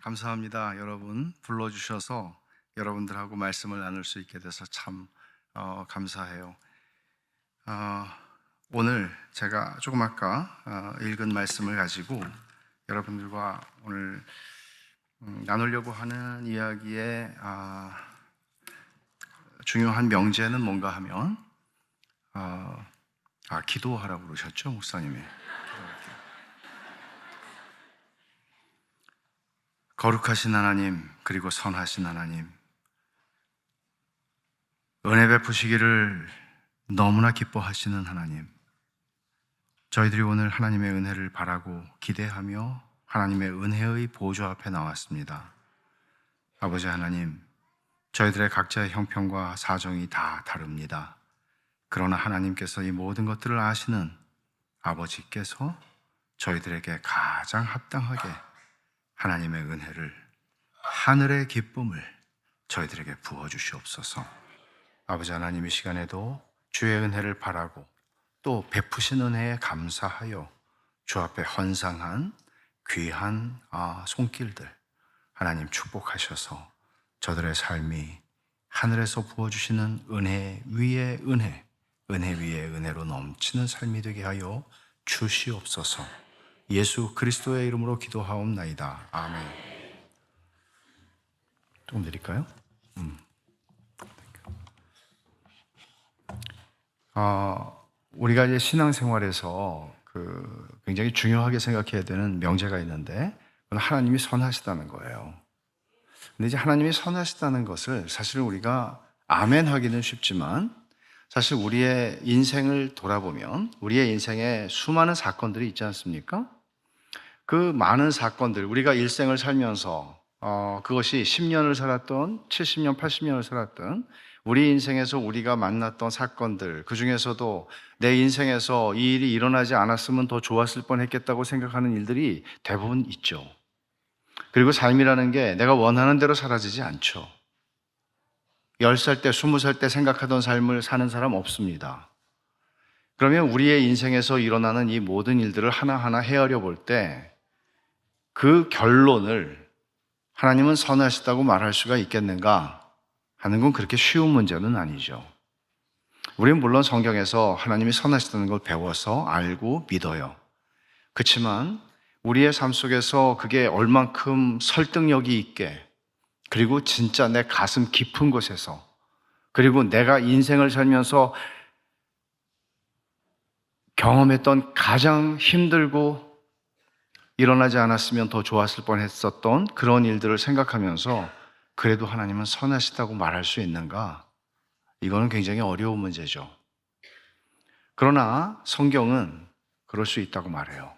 감사합니다. 여러분 불러주셔서 여러분들하고 말씀을 나눌 수 있게 돼서 참 감사해요. 어, 오늘 제가 조금 아까 읽은 말씀을 가지고 여러분들과 오늘 나누려고 하는 이야기의 중요한 명제는 뭔가 하면 기도하라고 그러셨죠, 목사님이. 거룩하신 하나님, 그리고 선하신 하나님, 은혜 베푸시기를 너무나 기뻐하시는 하나님, 저희들이 오늘 하나님의 은혜를 바라고 기대하며 하나님의 은혜의 보좌 앞에 나왔습니다. 아버지 하나님, 저희들의 각자의 형편과 사정이 다 다릅니다. 그러나 하나님께서 이 모든 것들을 아시는 아버지께서 저희들에게 가장 합당하게 하나님의 은혜를, 하늘의 기쁨을 저희들에게 부어주시옵소서. 아버지 하나님, 이 시간에도 주의 은혜를 바라고 또 베푸신 은혜에 감사하여 주 앞에 헌상한 귀한 손길들 하나님 축복하셔서 저들의 삶이 하늘에서 부어주시는 은혜 위에 은혜, 은혜 위에 은혜로 넘치는 삶이 되게 하여 주시옵소서. 예수 그리스도의 이름으로 기도하옵나이다. 아멘. 조금 드릴까요? 우리가 이제 신앙생활에서 굉장히 중요하게 생각해야 되는 명제가 있는데, 그건 하나님이 선하시다는 거예요. 근데 이제 하나님이 선하시다는 것을 사실은 우리가 아멘 하기는 쉽지만, 사실 우리의 인생을 돌아보면 우리의 인생에 수많은 사건들이 있지 않습니까? 그 많은 사건들, 우리가 일생을 살면서 그것이 10년을 살았던 70년, 80년을 살았던 우리 인생에서 우리가 만났던 사건들, 그 중에서도 내 인생에서 이 일이 일어나지 않았으면 더 좋았을 뻔했겠다고 생각하는 일들이 대부분 있죠. 그리고 삶이라는 게 내가 원하는 대로 사라지지 않죠. 10살 때, 20살 때 생각하던 삶을 사는 사람 없습니다. 그러면 우리의 인생에서 일어나는 이 모든 일들을 하나하나 헤아려 볼 때 그 결론을 하나님은 선하시다고 말할 수가 있겠는가 하는 건 그렇게 쉬운 문제는 아니죠. 우리는 물론 성경에서 하나님이 선하시다는 걸 배워서 알고 믿어요. 그렇지만 우리의 삶 속에서 그게 얼만큼 설득력이 있게, 그리고 진짜 내 가슴 깊은 곳에서, 그리고 내가 인생을 살면서 경험했던 가장 힘들고 일어나지 않았으면 더 좋았을 뻔했었던 그런 일들을 생각하면서 그래도 하나님은 선하시다고 말할 수 있는가? 이거는 굉장히 어려운 문제죠. 그러나 성경은 그럴 수 있다고 말해요.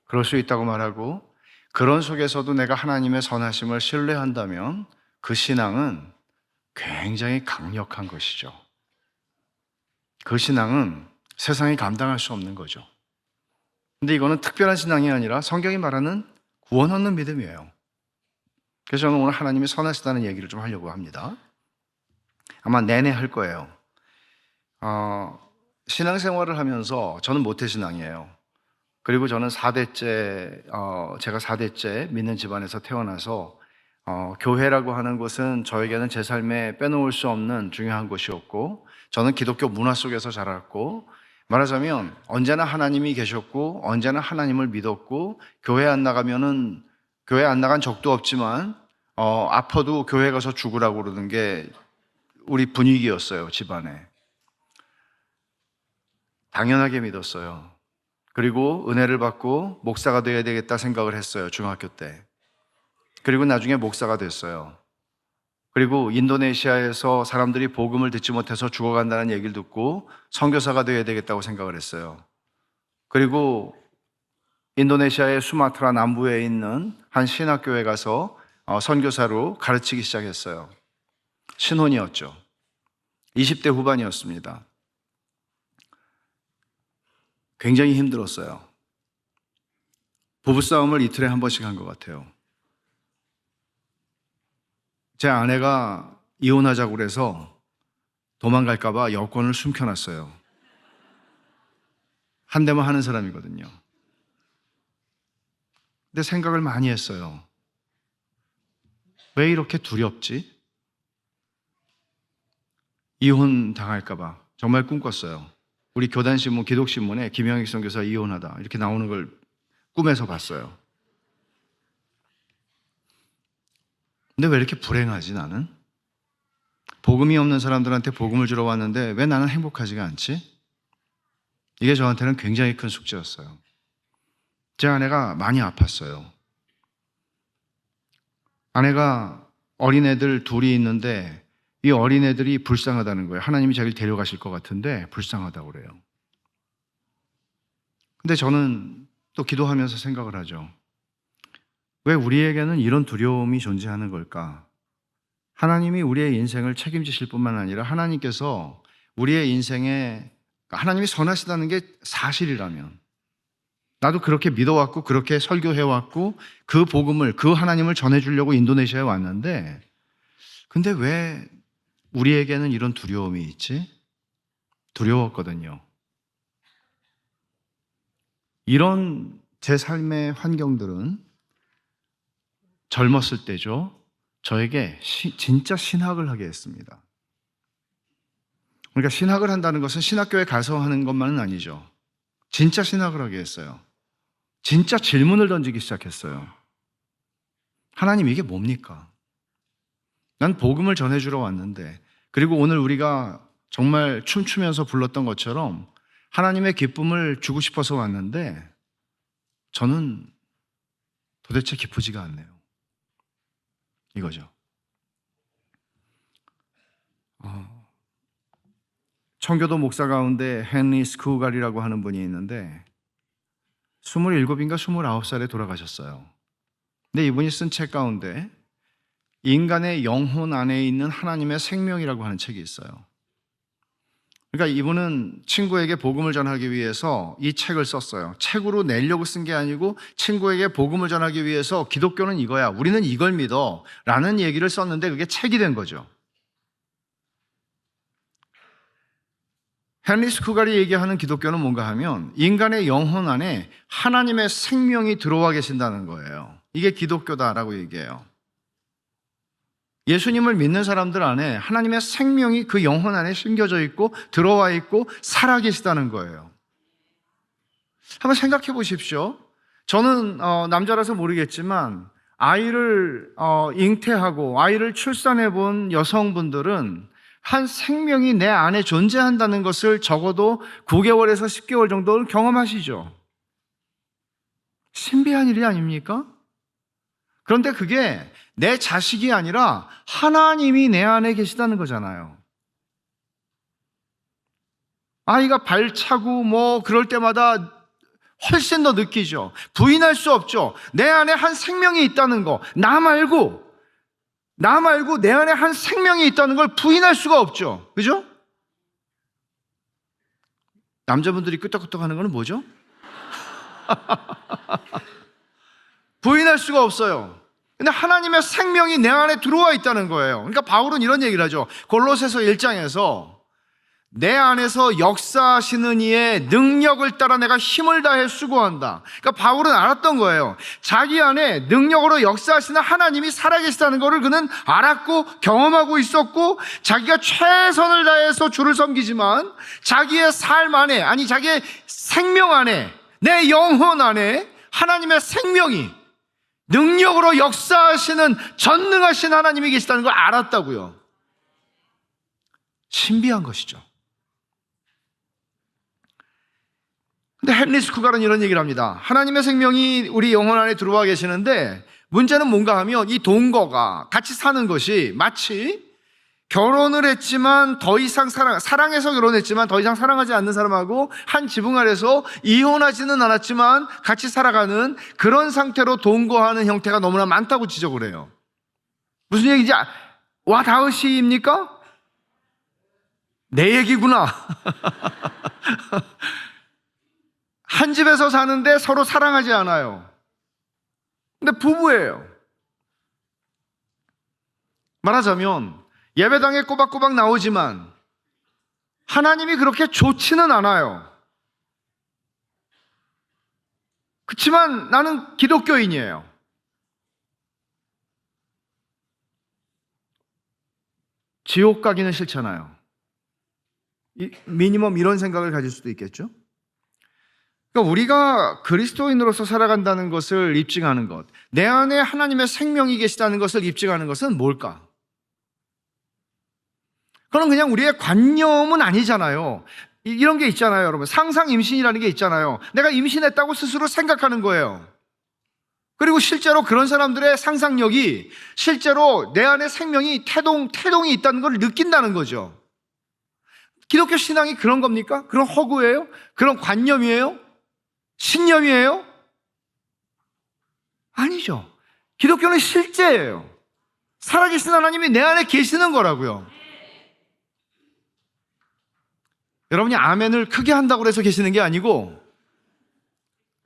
그럴 수 있다고 말하고, 그런 속에서도 내가 하나님의 선하심을 신뢰한다면 그 신앙은 굉장히 강력한 것이죠. 그 신앙은 세상이 감당할 수 없는 거죠. 근데 이거는 특별한 신앙이 아니라 성경이 말하는 구원 얻는 믿음이에요. 그래서 저는 오늘 하나님이 선하시다는 얘기를 좀 하려고 합니다. 아마 내내 할 거예요. 신앙생활을 하면서 저는 모태신앙이에요. 그리고 저는 4대째, 제가 4대째 믿는 집안에서 태어나서 교회라고 하는 곳은 저에게는 제 삶에 빼놓을 수 없는 중요한 곳이었고, 저는 기독교 문화 속에서 자랐고, 말하자면 언제나 하나님이 계셨고 언제나 하나님을 믿었고, 교회 안 나간 적도 없지만 아파도 교회 가서 죽으라고 그러는 게 우리 분위기였어요. 집안에 당연하게 믿었어요. 그리고 은혜를 받고 목사가 되어야 되겠다 생각을 했어요. 중학교 때. 그리고 나중에 목사가 됐어요. 그리고 인도네시아에서 사람들이 복음을 듣지 못해서 죽어간다는 얘기를 듣고 선교사가 되어야 되겠다고 생각을 했어요. 그리고 인도네시아의 수마트라 남부에 있는 한 신학교에 가서 선교사로 가르치기 시작했어요. 신혼이었죠. 20대 후반이었습니다. 굉장히 힘들었어요. 부부싸움을 이틀에 한 번씩 한 것 같아요. 제 아내가 이혼하자고 그래서 도망갈까 봐 여권을 숨겨놨어요. 한 대만 하는 사람이거든요. 근데 생각을 많이 했어요. 왜 이렇게 두렵지? 이혼 당할까봐 정말 꿈꿨어요. 우리 교단신문, 기독신문에 김영익 선교사 이혼하다 이렇게 나오는 걸 꿈에서 봤어요. 근데 왜 이렇게 불행하지 나는? 복음이 없는 사람들한테 복음을 주러 왔는데 왜 나는 행복하지가 않지? 이게 저한테는 굉장히 큰 숙제였어요. 제 아내가 많이 아팠어요. 아내가 어린애들 둘이 있는데 이 어린애들이 불쌍하다는 거예요. 하나님이 자기를 데려가실 것 같은데 불쌍하다고 그래요. 근데 저는 또 기도하면서 생각을 하죠. 왜 우리에게는 이런 두려움이 존재하는 걸까? 하나님이 우리의 인생을 책임지실 뿐만 아니라 하나님께서 우리의 인생에 하나님이 선하시다는 게 사실이라면 나도 그렇게 믿어왔고 그렇게 설교해왔고 그 복음을 그 하나님을 전해주려고 인도네시아에 왔는데 근데 왜 우리에게는 이런 두려움이 있지? 두려웠거든요. 이런 제 삶의 환경들은 젊었을 때죠. 저에게 진짜 신학을 하게 했습니다. 그러니까 신학을 한다는 것은 신학교에 가서 하는 것만은 아니죠. 진짜 신학을 하게 했어요. 진짜 질문을 던지기 시작했어요. 하나님 이게 뭡니까? 난 복음을 전해주러 왔는데 그리고 오늘 우리가 정말 춤추면서 불렀던 것처럼 하나님의 기쁨을 주고 싶어서 왔는데 저는 도대체 기쁘지가 않네요. 이거죠. 청교도 목사 가운데 헨리 스쿠갈이라고 하는 분이 있는데 27인가 29살에 돌아가셨어요. 근데 이분이 쓴 책 가운데 인간의 영혼 안에 있는 하나님의 생명이라고 하는 책이 있어요. 그러니까 이분은 친구에게 복음을 전하기 위해서 이 책을 썼어요. 책으로 내려고 쓴 게 아니고 친구에게 복음을 전하기 위해서 기독교는 이거야. 우리는 이걸 믿어. 라는 얘기를 썼는데 그게 책이 된 거죠. 헨리 스쿠갈이 얘기하는 기독교는 뭔가 하면 인간의 영혼 안에 하나님의 생명이 들어와 계신다는 거예요. 이게 기독교다라고 얘기해요. 예수님을 믿는 사람들 안에 하나님의 생명이 그 영혼 안에 심겨져 있고 들어와 있고 살아 계시다는 거예요. 한번 생각해 보십시오. 저는 남자라서 모르겠지만 아이를 잉태하고 아이를 출산해 본 여성분들은 한 생명이 내 안에 존재한다는 것을 적어도 9개월에서 10개월 정도를 경험하시죠. 신비한 일이 아닙니까? 그런데 그게 내 자식이 아니라 하나님이 내 안에 계시다는 거잖아요. 아이가 발차고 뭐 그럴 때마다 훨씬 더 느끼죠. 부인할 수 없죠. 내 안에 한 생명이 있다는 거. 나 말고 내 안에 한 생명이 있다는 걸 부인할 수가 없죠. 그죠? 남자분들이 끄떡끄떡 하는 건 뭐죠? 부인할 수가 없어요. 근데 하나님의 생명이 내 안에 들어와 있다는 거예요. 그러니까 바울은 이런 얘기를 하죠. 골로새서 1장에서 내 안에서 역사하시는 이의 능력을 따라 내가 힘을 다해 수고한다. 그러니까 바울은 알았던 거예요. 자기 안에 능력으로 역사하시는 하나님이 살아계시다는 것을 그는 알았고 경험하고 있었고 자기가 최선을 다해서 주를 섬기지만 자기의 삶 안에 아니 자기의 생명 안에 내 영혼 안에 하나님의 생명이 능력으로 역사하시는 전능하신 하나님이 계시다는 걸 알았다고요. 신비한 것이죠. 근데 헨리 스쿠갈은 이런 얘기를 합니다. 하나님의 생명이 우리 영혼 안에 들어와 계시는데 문제는 뭔가 하면 이 동거가 같이 사는 것이 마치 결혼을 했지만 더 이상 사랑해서 결혼했지만 더 이상 사랑하지 않는 사람하고 한 지붕 아래서 이혼하지는 않았지만 같이 살아가는 그런 상태로 동거하는 형태가 너무나 많다고 지적을 해요. 무슨 얘기인지 와 닿으십니까? 내 얘기구나. 한 집에서 사는데 서로 사랑하지 않아요. 근데 부부예요. 말하자면 예배당에 꼬박꼬박 나오지만 하나님이 그렇게 좋지는 않아요. 그렇지만 나는 기독교인이에요. 지옥 가기는 싫잖아요. 미니멈 이런 생각을 가질 수도 있겠죠. 그러니까 우리가 그리스도인으로서 살아간다는 것을 입증하는 것, 내 안에 하나님의 생명이 계시다는 것을 입증하는 것은 뭘까? 그건 그냥 우리의 관념은 아니잖아요. 이런 게 있잖아요, 여러분. 상상 임신이라는 게 있잖아요. 내가 임신했다고 스스로 생각하는 거예요. 그리고 실제로 그런 사람들의 상상력이 실제로 내 안에 생명이 태동이 있다는 걸 느낀다는 거죠. 기독교 신앙이 그런 겁니까? 그런 허구예요? 그런 관념이에요? 신념이에요? 아니죠. 기독교는 실제예요. 살아계신 하나님이 내 안에 계시는 거라고요. 여러분이 아멘을 크게 한다고 해서 계시는 게 아니고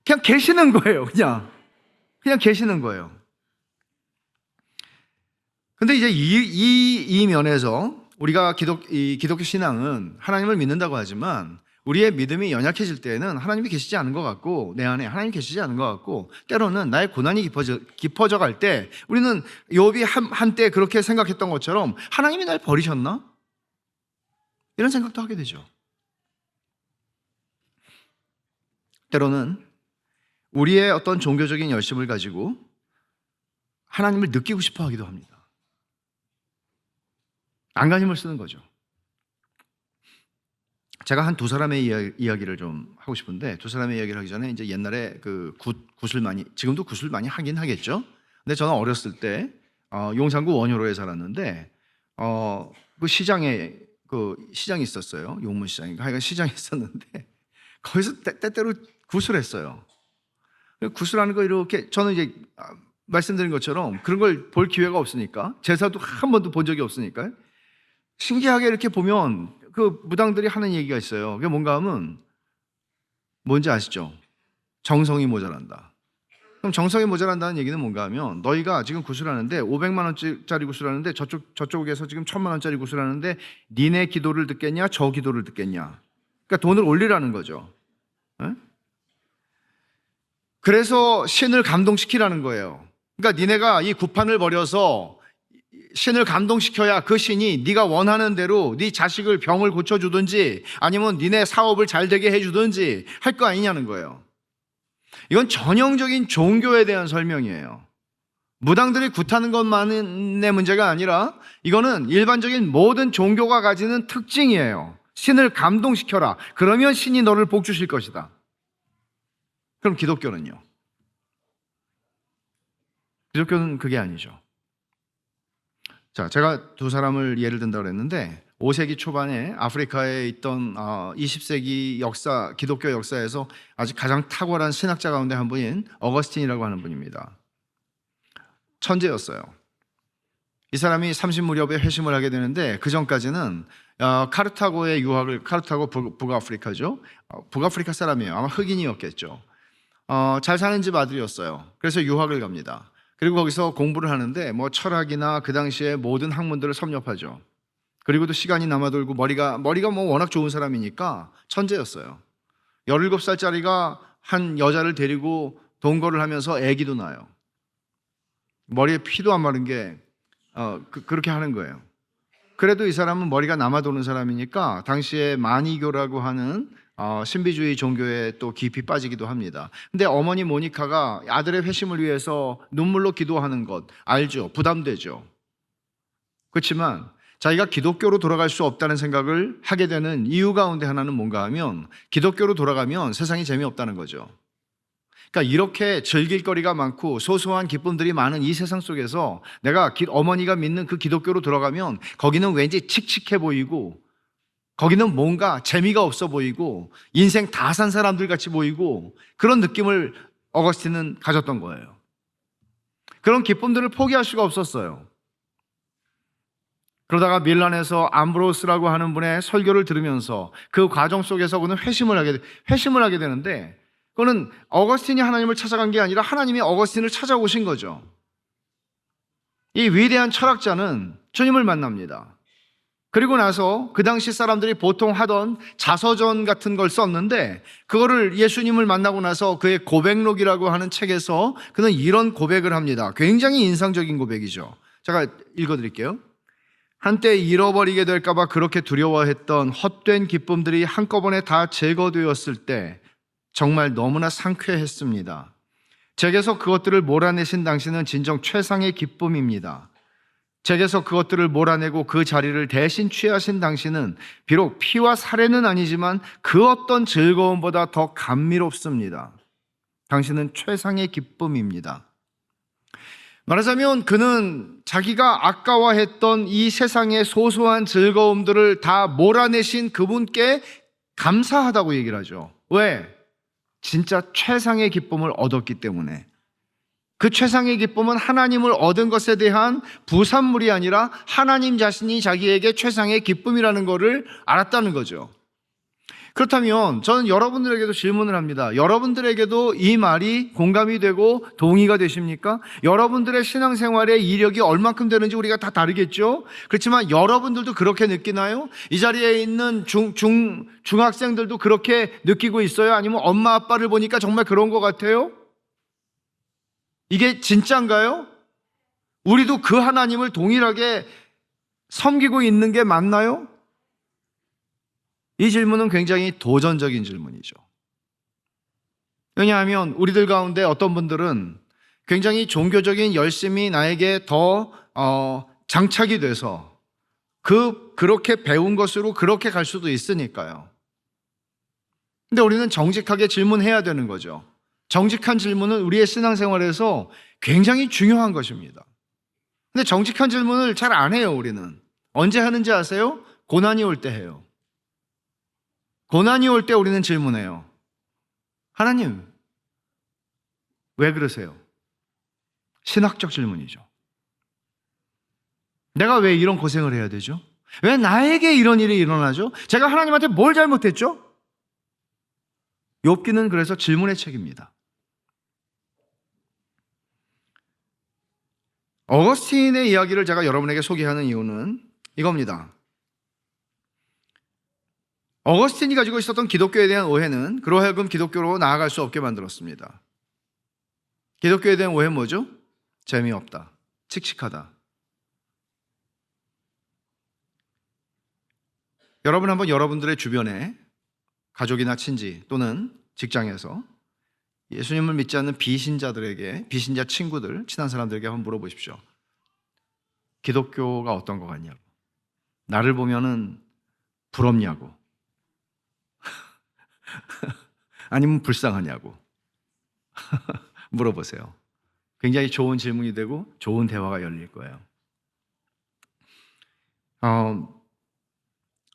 그냥 계시는 거예요. 그냥 계시는 거예요. 근데 이제 이 면에서 우리가 기독교 신앙은 하나님을 믿는다고 하지만 우리의 믿음이 연약해질 때에는 하나님이 계시지 않은 것 같고 내 안에 하나님이 계시지 않은 것 같고 때로는 나의 고난이 깊어져 갈 때 우리는 욥이 한때 그렇게 생각했던 것처럼 하나님이 날 버리셨나? 이런 생각도 하게 되죠. 때로는 우리의 어떤 종교적인 열심을 가지고 하나님을 느끼고 싶어 하기도 합니다. 안간힘을 쓰는 거죠. 제가 한 두 사람의 이야기를 좀 하고 싶은데, 두 사람의 이야기를 하기 전에 이제 옛날에 그 굿을 많이, 지금도 굿을 많이 하긴 하겠죠. 근데 저는 어렸을 때 용산구 원효로에 살았는데 그 시장이 있었어요. 용문시장인가 하여간 시장이 있었는데 거기서 때때로 굿을 했어요. 굿을 하는 거 이렇게 저는 이제 말씀드린 것처럼 그런 걸 볼 기회가 없으니까 제사도 한 번도 본 적이 없으니까 신기하게 이렇게 보면 그 무당들이 하는 얘기가 있어요. 그게 뭔가 하면 뭔지 아시죠? 정성이 모자란다. 그럼 정성이 모자란다는 얘기는 뭔가 하면 너희가 지금 굿을 하는데 500만 원짜리 굿을 하는데 저쪽에서 지금 1000만 원짜리 굿을 하는데 니네 기도를 듣겠냐 저 기도를 듣겠냐. 그러니까 돈을 올리라는 거죠. 네? 그래서 신을 감동시키라는 거예요. 그러니까 니네가 이 굿판을 버려서 신을 감동시켜야 그 신이 네가 원하는 대로 네 자식을 병을 고쳐주든지 아니면 니네 사업을 잘 되게 해주든지 할 거 아니냐는 거예요. 이건 전형적인 종교에 대한 설명이에요. 무당들이 굿하는 것만의 문제가 아니라 이거는 일반적인 모든 종교가 가지는 특징이에요. 신을 감동시켜라. 그러면 신이 너를 복 주실 것이다. 그럼 기독교는요? 기독교는 그게 아니죠. 자, 제가 두 사람을 예를 든다고 했는데 5세기 초반에 아프리카에 있던 20세기 역사, 기독교 역사에서 아직 가장 탁월한 신학자 가운데 한 분인 어거스틴이라고 하는 분입니다. 천재였어요. 이 사람이 30 무렵에 회심을 하게 되는데 그 전까지는 카르타고의 유학을, 카르타고 북아프리카죠. 북아프리카 사람이에요. 아마 흑인이었겠죠. 잘 사는 집 아들이었어요. 그래서 유학을 갑니다. 그리고 거기서 공부를 하는데 뭐 철학이나 그 당시에 모든 학문들을 섭렵하죠. 그리고 또 시간이 남아돌고 머리가 뭐 워낙 좋은 사람이니까 천재였어요. 17살짜리가 한 여자를 데리고 동거를 하면서 아기도 나요. 머리에 피도 안 마른 게 그렇게 하는 거예요. 그래도 이 사람은 머리가 남아도는 사람이니까 당시에 마니교라고 하는 신비주의 종교에 또 깊이 빠지기도 합니다. 근데 어머니 모니카가 아들의 회심을 위해서 눈물로 기도하는 것 알죠? 부담되죠. 그렇지만 자기가 기독교로 돌아갈 수 없다는 생각을 하게 되는 이유 가운데 하나는 뭔가 하면 기독교로 돌아가면 세상이 재미없다는 거죠. 그러니까 이렇게 즐길 거리가 많고 소소한 기쁨들이 많은 이 세상 속에서 내가 어머니가 믿는 그 기독교로 들어가면 거기는 왠지 칙칙해 보이고 거기는 뭔가 재미가 없어 보이고 인생 다 산 사람들 같이 보이고 그런 느낌을 어거스틴은 가졌던 거예요. 그런 기쁨들을 포기할 수가 없었어요. 그러다가 밀란에서 암브로스라고 하는 분의 설교를 들으면서 그 과정 속에서 그는 회심을 하게 되는데 그거는 어거스틴이 하나님을 찾아간 게 아니라 하나님이 어거스틴을 찾아오신 거죠. 이 위대한 철학자는 주님을 만납니다. 그리고 나서 그 당시 사람들이 보통 하던 자서전 같은 걸 썼는데 그거를 예수님을 만나고 나서 그의 고백록이라고 하는 책에서 그는 이런 고백을 합니다. 굉장히 인상적인 고백이죠. 제가 읽어드릴게요. 한때 잃어버리게 될까봐 그렇게 두려워했던 헛된 기쁨들이 한꺼번에 다 제거되었을 때 정말 너무나 상쾌했습니다. 제게서 그것들을 몰아내신 당신은 진정 최상의 기쁨입니다. 제게서 그것들을 몰아내고 그 자리를 대신 취하신 당신은 비록 피와 살에는 아니지만 그 어떤 즐거움보다 더 감미롭습니다. 당신은 최상의 기쁨입니다. 말하자면 그는 자기가 아까워했던 이 세상의 소소한 즐거움들을 다 몰아내신 그분께 감사하다고 얘기를 하죠. 왜? 진짜 최상의 기쁨을 얻었기 때문에. 그 최상의 기쁨은 하나님을 얻은 것에 대한 부산물이 아니라 하나님 자신이 자기에게 최상의 기쁨이라는 것을 알았다는 거죠. 그렇다면 저는 여러분들에게도 질문을 합니다. 여러분들에게도 이 말이 공감이 되고 동의가 되십니까? 여러분들의 신앙생활의 이력이 얼만큼 되는지 우리가 다 다르겠죠? 그렇지만 여러분들도 그렇게 느끼나요? 이 자리에 있는 중학생들도 그렇게 느끼고 있어요? 아니면 엄마 아빠를 보니까 정말 그런 것 같아요? 이게 진짜인가요? 우리도 그 하나님을 동일하게 섬기고 있는 게 맞나요? 이 질문은 굉장히 도전적인 질문이죠. 왜냐하면 우리들 가운데 어떤 분들은 굉장히 종교적인 열심이 나에게 더 장착이 돼서 그렇게 배운 것으로 그렇게 갈 수도 있으니까요. 근데 우리는 정직하게 질문해야 되는 거죠. 정직한 질문은 우리의 신앙생활에서 굉장히 중요한 것입니다. 근데 정직한 질문을 잘 안 해요, 우리는. 언제 하는지 아세요? 고난이 올 때 해요. 고난이 올 때 우리는 질문해요. 하나님, 왜 그러세요? 신학적 질문이죠. 내가 왜 이런 고생을 해야 되죠? 왜 나에게 이런 일이 일어나죠? 제가 하나님한테 뭘 잘못했죠? 욥기는 그래서 질문의 책입니다. 어거스틴의 이야기를 제가 여러분에게 소개하는 이유는 이겁니다. 어거스틴이 가지고 있었던 기독교에 대한 오해는 그로 하여금 기독교로 나아갈 수 없게 만들었습니다. 기독교에 대한 오해는 뭐죠? 재미없다, 칙칙하다. 여러분 한번 여러분들의 주변에 가족이나 친지 또는 직장에서 예수님을 믿지 않는 비신자들에게, 비신자 친구들, 친한 사람들에게 한번 물어보십시오. 기독교가 어떤 것 같냐고. 나를 보면은 부럽냐고. 아니면 불쌍하냐고. 물어보세요. 굉장히 좋은 질문이 되고 좋은 대화가 열릴 거예요.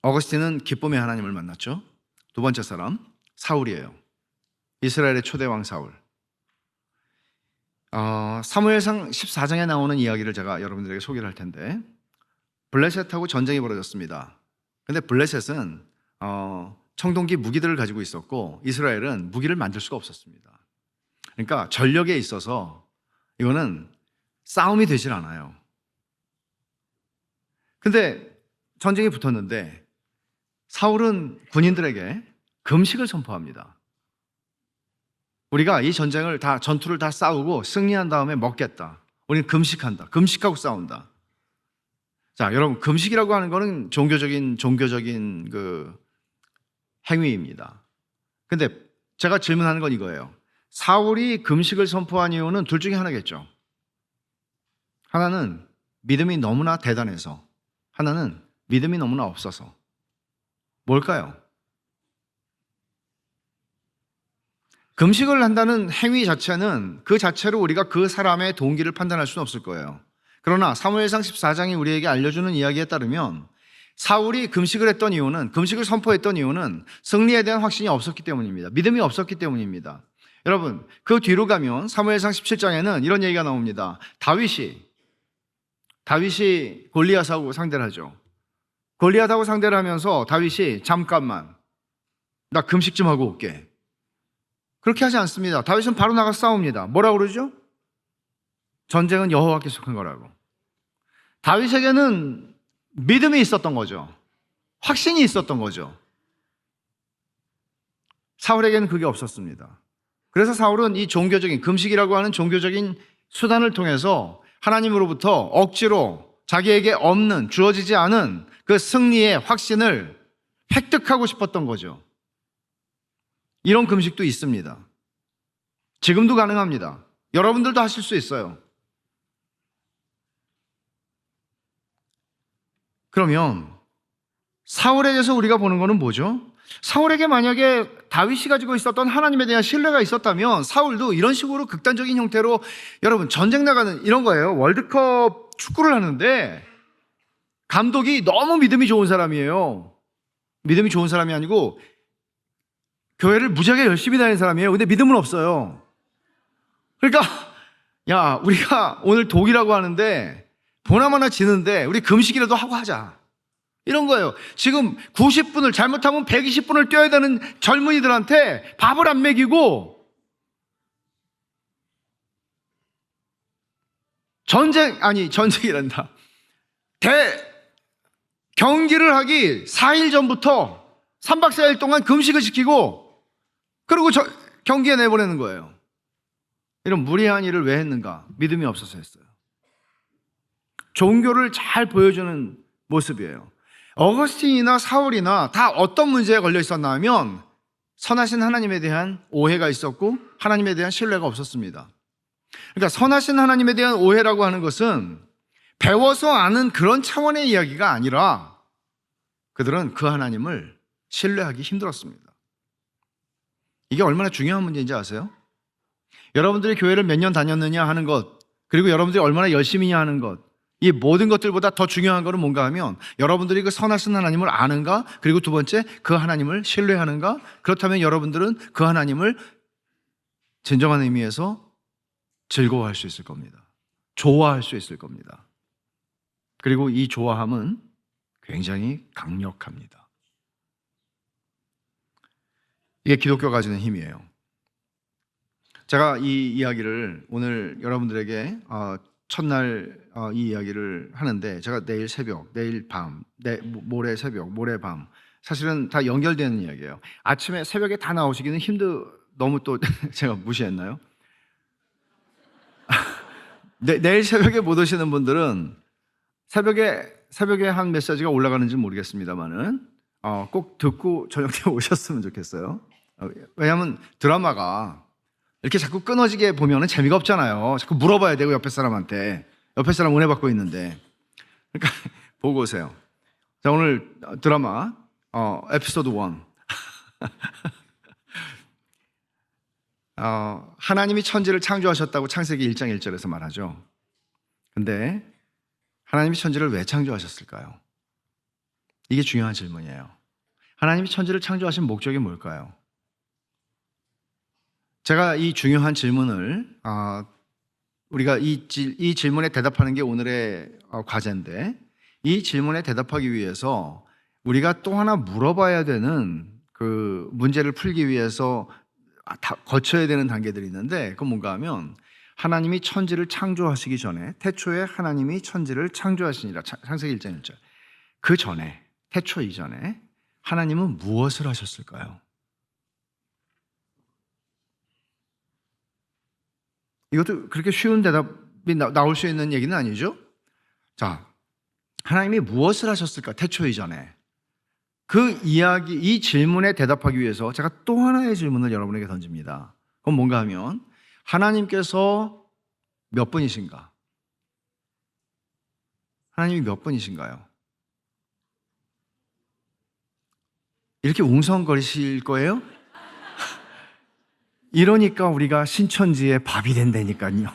어거스틴은 기쁨의 하나님을 만났죠. 두 번째 사람, 사울이에요. 이스라엘의 초대왕 사울. 사무엘상 14장에 나오는 이야기를 제가 여러분들에게 소개를 할 텐데, 블레셋하고 전쟁이 벌어졌습니다. 근데 블레셋은 청동기 무기들을 가지고 있었고 이스라엘은 무기를 만들 수가 없었습니다. 그러니까 전력에 있어서 이거는 싸움이 되질 않아요. 근데 전쟁이 붙었는데 사울은 군인들에게 금식을 선포합니다. 우리가 이 전투를 다 싸우고 승리한 다음에 먹겠다. 우리는 금식한다. 금식하고 싸운다. 자, 여러분, 금식이라고 하는 거는 종교적인 그 행위입니다. 근데 제가 질문하는 건 이거예요. 사울이 금식을 선포한 이유는 둘 중에 하나겠죠. 하나는 믿음이 너무나 대단해서, 하나는 믿음이 너무나 없어서. 뭘까요? 금식을 한다는 행위 자체는 그 자체로 우리가 그 사람의 동기를 판단할 수는 없을 거예요. 그러나 사무엘상 14장이 우리에게 알려주는 이야기에 따르면 사울이 금식을 했던 이유는, 금식을 선포했던 이유는 승리에 대한 확신이 없었기 때문입니다. 믿음이 없었기 때문입니다. 여러분, 그 뒤로 가면 사무엘상 17장에는 이런 얘기가 나옵니다. 다윗이 골리앗하고 상대를 하죠. 골리앗하고 상대를 하면서 다윗이 잠깐만 나 금식 좀 하고 올게. 그렇게 하지 않습니다. 다윗은 바로 나가서 싸웁니다. 뭐라고 그러죠? 전쟁은 여호와께 속한 거라고. 다윗에게는 믿음이 있었던 거죠. 확신이 있었던 거죠. 사울에게는 그게 없었습니다. 그래서 사울은 이 종교적인 금식이라고 하는 종교적인 수단을 통해서 하나님으로부터 억지로 자기에게 없는, 주어지지 않은 그 승리의 확신을 획득하고 싶었던 거죠. 이런 금식도 있습니다. 지금도 가능합니다. 여러분들도 하실 수 있어요. 그러면 사울에 대해서 우리가 보는 거는 뭐죠? 사울에게 만약에 다윗이 가지고 있었던 하나님에 대한 신뢰가 있었다면 사울도 이런 식으로 극단적인 형태로, 여러분 전쟁 나가는 이런 거예요. 월드컵 축구를 하는데 감독이 너무 믿음이 좋은 사람이에요. 믿음이 좋은 사람이 아니고 교회를 무지하게 열심히 다니는 사람이에요. 근데 믿음은 없어요. 그러니까 야, 우리가 오늘 독이라고 하는데 보나마나 지는데 우리 금식이라도 하고 하자, 이런 거예요. 지금 90분을, 잘못하면 120분을 뛰어야 되는 젊은이들한테 밥을 안 먹이고 전쟁이란다. 경기를 하기 4일 전부터 3박 4일 동안 금식을 시키고 그리고 경기에 내보내는 거예요. 이런 무리한 일을 왜 했는가? 믿음이 없어서 했어요. 종교를 잘 보여주는 모습이에요. 어거스틴이나 사울이나 다 어떤 문제에 걸려 있었나 하면 선하신 하나님에 대한 오해가 있었고 하나님에 대한 신뢰가 없었습니다. 그러니까 선하신 하나님에 대한 오해라고 하는 것은 배워서 아는 그런 차원의 이야기가 아니라 그들은 그 하나님을 신뢰하기 힘들었습니다. 이게 얼마나 중요한 문제인지 아세요? 여러분들이 교회를 몇 년 다녔느냐 하는 것, 그리고 여러분들이 얼마나 열심히냐 하는 것, 이 모든 것들보다 더 중요한 것은 뭔가 하면 여러분들이 그 선하신 하나님을 아는가, 그리고 두 번째 그 하나님을 신뢰하는가. 그렇다면 여러분들은 그 하나님을 진정한 의미에서 즐거워할 수 있을 겁니다. 좋아할 수 있을 겁니다. 그리고 이 좋아함은 굉장히 강력합니다. 이게 기독교가 가지는 힘이에요. 제가 이 이야기를 오늘 여러분들에게 첫날 이 이야기를 하는데, 제가 내일 새벽, 내일 밤, 모레 새벽, 모레 밤, 사실은 다 연결되는 이야기예요. 아침에 새벽에 다 나오시기는 너무 또 제가 무시했나요? 내일 새벽에 못 오시는 분들은 새벽에 한 메시지가 올라가는지 모르겠습니다만은 꼭 듣고 저녁 때 오셨으면 좋겠어요. 왜냐하면 드라마가 이렇게 자꾸 끊어지게 보면은 재미가 없잖아요. 자꾸 물어봐야 되고, 옆에 사람한테. 옆에 사람 은혜 받고 있는데. 그러니까 보고 오세요. 자, 오늘 드라마 에피소드 1. 하나님이 천지를 창조하셨다고 창세기 1장 1절에서 말하죠. 근데 하나님이 천지를 왜 창조하셨을까요? 이게 중요한 질문이에요. 하나님이 천지를 창조하신 목적이 뭘까요? 제가 이 중요한 질문을 우리가 이 질문에 대답하는 게 오늘의 과제인데, 이 질문에 대답하기 위해서 우리가 또 하나 물어봐야 되는 그 문제를 풀기 위해서 거쳐야 되는 단계들이 있는데, 그건 뭔가 하면 하나님이 천지를 창조하시기 전에, 태초에 하나님이 천지를 창조하시니라, 창세기 1장 1절. 그 전에, 태초 이전에 하나님은 무엇을 하셨을까요? 이것도 그렇게 쉬운 대답이 나올 수 있는 얘기는 아니죠. 자, 하나님이 무엇을 하셨을까? 태초 이전에. 그 이야기, 이 질문에 대답하기 위해서 제가 또 하나의 질문을 여러분에게 던집니다. 그건 뭔가 하면, 하나님께서 몇 분이신가? 하나님이 몇 분이신가요? 이렇게 웅성거리실 거예요? 이러니까 우리가 신천지의 밥이 된다니까요.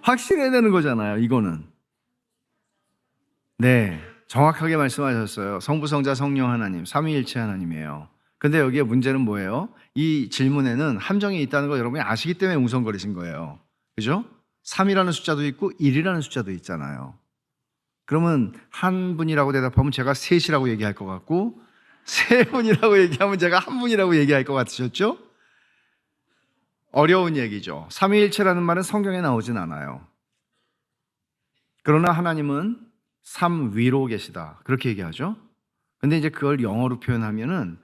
확실해야 되는 거잖아요, 이거는. 네, 정확하게 말씀하셨어요. 성부, 성자, 성령 하나님, 삼위일체 하나님이에요. 근데 여기에 문제는 뭐예요? 이 질문에는 함정이 있다는 거 여러분이 아시기 때문에 웅성거리신 거예요. 그죠? 3이라는 숫자도 있고 1이라는 숫자도 있잖아요. 그러면 한 분이라고 대답하면 제가 셋이라고 얘기할 것 같고, 세 분이라고 얘기하면 제가 한 분이라고 얘기할 것 같으셨죠? 어려운 얘기죠. 삼위일체라는 말은 성경에 나오진 않아요. 그러나 하나님은 삼위로 계시다, 그렇게 얘기하죠. 근데 이제 그걸 영어로 표현하면은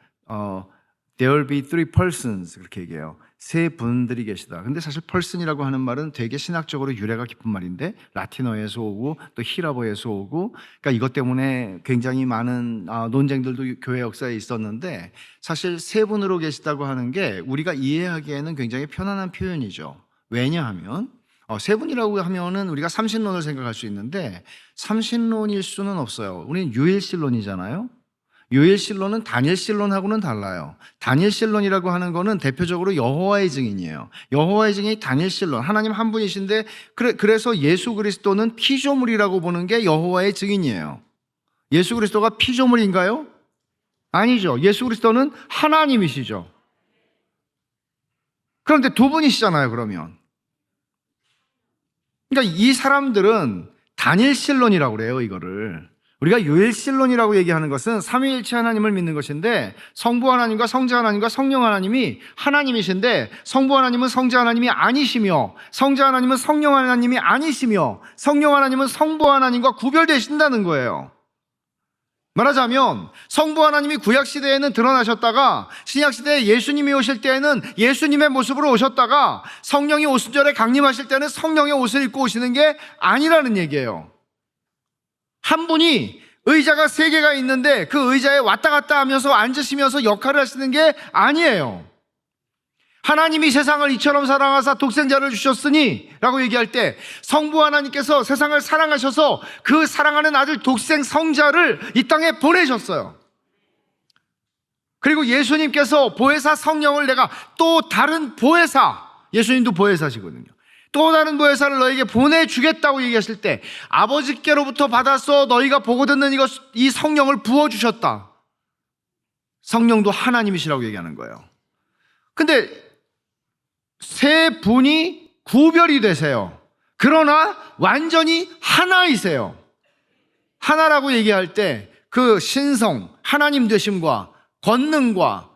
there will be three persons, 그렇게 얘기해요. 세 분들이 계시다. 근데 사실 펄슨이라고 하는 말은 되게 신학적으로 유래가 깊은 말인데 라틴어에서 오고 또 히라보에서 오고, 그러니까 이것 때문에 굉장히 많은 논쟁들도 교회 역사에 있었는데, 사실 세 분으로 계시다고 하는 게 우리가 이해하기에는 굉장히 편안한 표현이죠. 왜냐하면 세 분이라고 하면은 우리가 삼신론을 생각할 수 있는데 삼신론일 수는 없어요. 우리는 유일신론이잖아요. 유일신론은 다니엘신론하고는 달라요. 다니엘신론이라고 하는 거는 대표적으로 여호와의 증인이에요. 여호와의 증인이 다니엘신론, 하나님 한 분이신데 그래서 예수 그리스도는 피조물이라고 보는 게 여호와의 증인이에요. 예수 그리스도가 피조물인가요? 아니죠. 예수 그리스도는 하나님이시죠. 그런데 두 분이시잖아요, 그러면. 그러니까 이 사람들은 다니엘신론이라고 그래요, 이거를. 우리가 유일신론이라고 얘기하는 것은 삼위일체 하나님을 믿는 것인데, 성부 하나님과 성자 하나님과 성령 하나님이 하나님이신데, 성부 하나님은 성자 하나님이 아니시며, 성자 하나님은 성령 하나님이 아니시며, 성령 하나님은 성부 하나님과 구별되신다는 거예요. 말하자면 성부 하나님이 구약시대에는 드러나셨다가 신약시대에 예수님이 오실 때에는 예수님의 모습으로 오셨다가 성령이 오순절에 강림하실 때는 성령의 옷을 입고 오시는 게 아니라는 얘기예요. 한 분이 의자가 세 개가 있는데 그 의자에 왔다 갔다 하면서 앉으시면서 역할을 하시는 게 아니에요. 하나님이 세상을 이처럼 사랑하사 독생자를 주셨으니 라고 얘기할 때 성부 하나님께서 세상을 사랑하셔서 그 사랑하는 아들 독생 성자를 이 땅에 보내셨어요. 그리고 예수님께서 보혜사 성령을 내가 또 다른 보혜사, 예수님도 보혜사시거든요. 또 다른 보혜사를 너에게 보내주겠다고 얘기하실 때 아버지께로부터 받아서 너희가 보고 듣는 이 성령을 부어주셨다. 성령도 하나님이시라고 얘기하는 거예요. 근데 세 분이 구별이 되세요. 그러나 완전히 하나이세요. 하나라고 얘기할 때 그 신성, 하나님 되심과 권능과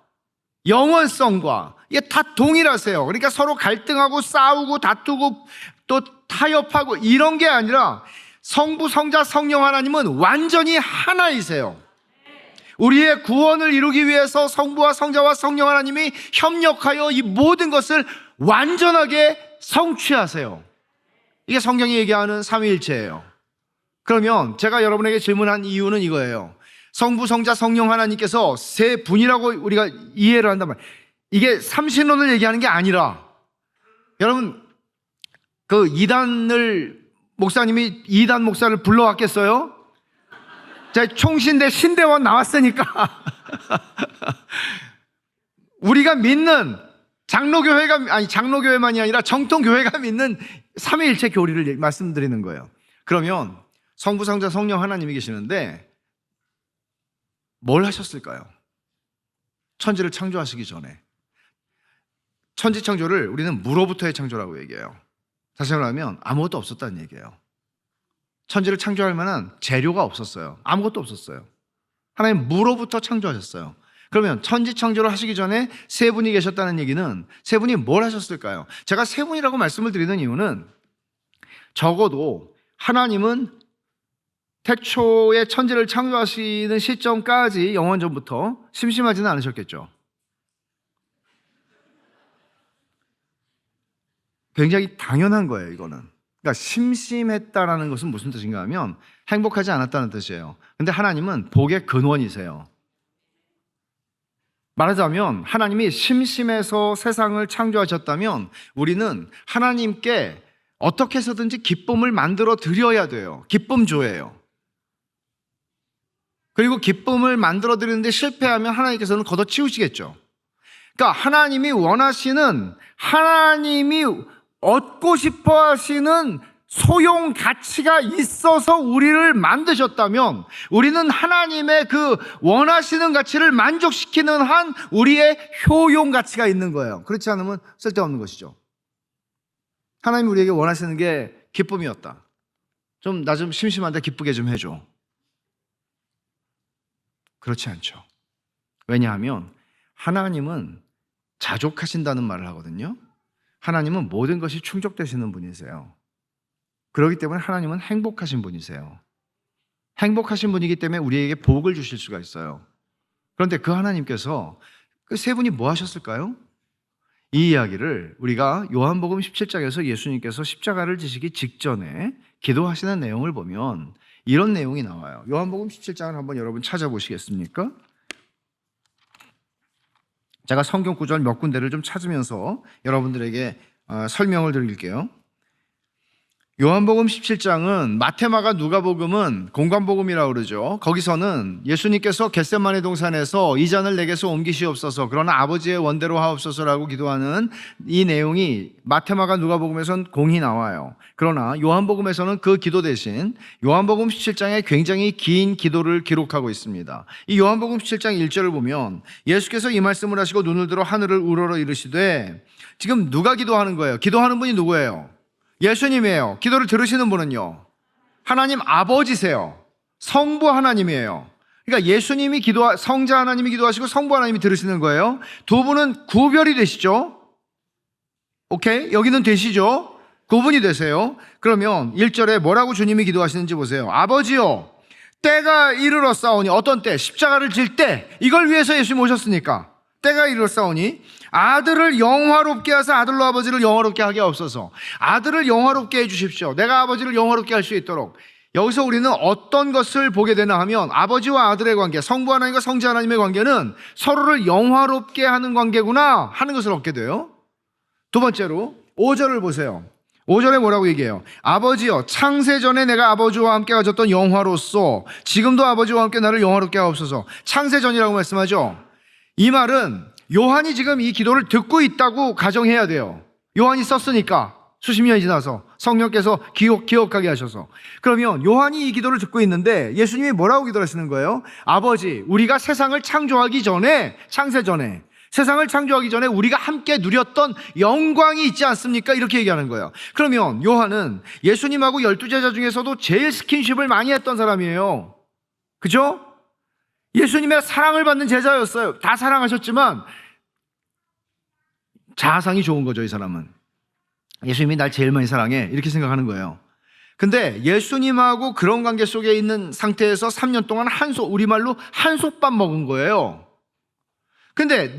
영원성과 이게 다 동일하세요. 그러니까 서로 갈등하고 싸우고 다투고 또 타협하고 이런 게 아니라 성부, 성자, 성령 하나님은 완전히 하나이세요. 우리의 구원을 이루기 위해서 성부와 성자와 성령 하나님이 협력하여 이 모든 것을 완전하게 성취하세요. 이게 성경이 얘기하는 삼위일체예요. 그러면 제가 여러분에게 질문한 이유는 이거예요. 성부, 성자, 성령 하나님께서 세 분이라고 우리가 이해를 한단 말이에요. 이게 삼신론을 얘기하는 게 아니라, 여러분 그 목사님이 이단 목사를 불러왔겠어요? 제 총신대 신대원 나왔으니까 우리가 믿는 장로교회만이 아니라 정통교회가 믿는 삼위일체 교리를 말씀드리는 거예요. 그러면 성부, 성자, 성령 하나님이 계시는데 뭘 하셨을까요? 천지를 창조하시기 전에. 천지 창조를 우리는 무로부터의 창조라고 얘기해요. 다시 말하면 아무것도 없었다는 얘기예요. 천지를 창조할 만한 재료가 없었어요. 아무것도 없었어요. 하나님 무로부터 창조하셨어요. 그러면 천지 창조를 하시기 전에 세 분이 계셨다는 얘기는 세 분이 뭘 하셨을까요? 제가 세 분이라고 말씀을 드리는 이유는 적어도 하나님은 태초에 천지를 창조하시는 시점까지 영원전부터 심심하지는 않으셨겠죠. 굉장히 당연한 거예요, 이거는. 그러니까 심심했다라는 것은 무슨 뜻인가 하면 행복하지 않았다는 뜻이에요. 근데 하나님은 복의 근원이세요. 말하자면 하나님이 심심해서 세상을 창조하셨다면 우리는 하나님께 어떻게 해서든지 기쁨을 만들어 드려야 돼요. 기쁨조예요. 그리고 기쁨을 만들어 드리는데 실패하면 하나님께서는 걷어치우시겠죠. 그러니까 하나님이 원하시는, 하나님이 얻고 싶어 하시는 소용 가치가 있어서 우리를 만드셨다면 우리는 하나님의 그 원하시는 가치를 만족시키는 한 우리의 효용 가치가 있는 거예요. 그렇지 않으면 쓸데없는 것이죠. 하나님이 우리에게 원하시는 게 기쁨이었다. 나 좀 심심한데 기쁘게 좀 해줘. 그렇지 않죠. 왜냐하면 하나님은 자족하신다는 말을 하거든요. 하나님은 모든 것이 충족되시는 분이세요. 그렇기 때문에 하나님은 행복하신 분이세요. 행복하신 분이기 때문에 우리에게 복을 주실 수가 있어요. 그런데 그 하나님께서 그 세 분이 뭐 하셨을까요? 이 이야기를 우리가 요한복음 17장에서 예수님께서 십자가를 지시기 직전에 기도하시는 내용을 보면 이런 내용이 나와요. 요한복음 17장을 한번 여러분 찾아보시겠습니까? 제가 성경 구절 몇 군데를 좀 찾으면서 여러분들에게 설명을 드릴게요. 요한복음 17장은 마태마가 누가복음은 공관복음이라고 그러죠. 거기서는 예수님께서 겟세마네 동산에서 이 잔을 내게서 옮기시옵소서 그러나 아버지의 원대로 하옵소서라고 기도하는 이 내용이 마태마가 누가복음에서는 공히 나와요. 그러나 요한복음에서는 그 기도 대신 요한복음 17장에 굉장히 긴 기도를 기록하고 있습니다. 이 요한복음 17장 1절을 보면 예수께서 이 말씀을 하시고 눈을 들어 하늘을 우러러 이르시되, 지금 누가 기도하는 거예요? 기도하는 분이 누구예요? 예수님이에요. 기도를 들으시는 분은요, 하나님 아버지세요. 성부 하나님이에요. 그러니까 예수님이 성자 하나님이 기도하시고 성부 하나님이 들으시는 거예요. 두 분은 구별이 되시죠? 오케이? 여기는 되시죠? 구분이 되세요. 그러면 1절에 뭐라고 주님이 기도하시는지 보세요. 아버지요, 때가 이르렀사오니, 어떤 때? 십자가를 질 때. 이걸 위해서 예수님 오셨으니까 때가 이르렀사오니 아들을 영화롭게 하사 아들로 아버지를 영화롭게 하게 없어서, 아들을 영화롭게 해주십시오. 내가 아버지를 영화롭게 할 수 있도록. 여기서 우리는 어떤 것을 보게 되나 하면 아버지와 아들의 관계, 성부 하나님과 성자 하나님의 관계는 서로를 영화롭게 하는 관계구나 하는 것을 얻게 돼요. 두 번째로 5절을 보세요. 5절에 뭐라고 얘기해요? 아버지여, 창세전에 내가 아버지와 함께 가졌던 영화로서 지금도 아버지와 함께 나를 영화롭게 하옵소서. 창세전이라고 말씀하죠. 이 말은 요한이 지금 이 기도를 듣고 있다고 가정해야 돼요. 요한이 썼으니까, 수십 년이 지나서 성령께서 기억하게 하셔서. 그러면 요한이 이 기도를 듣고 있는데 예수님이 뭐라고 기도하시는 거예요? 아버지, 우리가 세상을 창조하기 전에, 창세전에, 세상을 창조하기 전에 우리가 함께 누렸던 영광이 있지 않습니까? 이렇게 얘기하는 거예요. 그러면 요한은 예수님하고 12제자 중에서도 제일 스킨십을 많이 했던 사람이에요. 그죠? 예수님의 사랑을 받는 제자였어요. 다 사랑하셨지만 자아상이 좋은 거죠, 이 사람은. 예수님이 날 제일 많이 사랑해, 이렇게 생각하는 거예요. 근데 예수님하고 그런 관계 속에 있는 상태에서 3년 동안 우리말로 한솥밥 먹은 거예요. 근데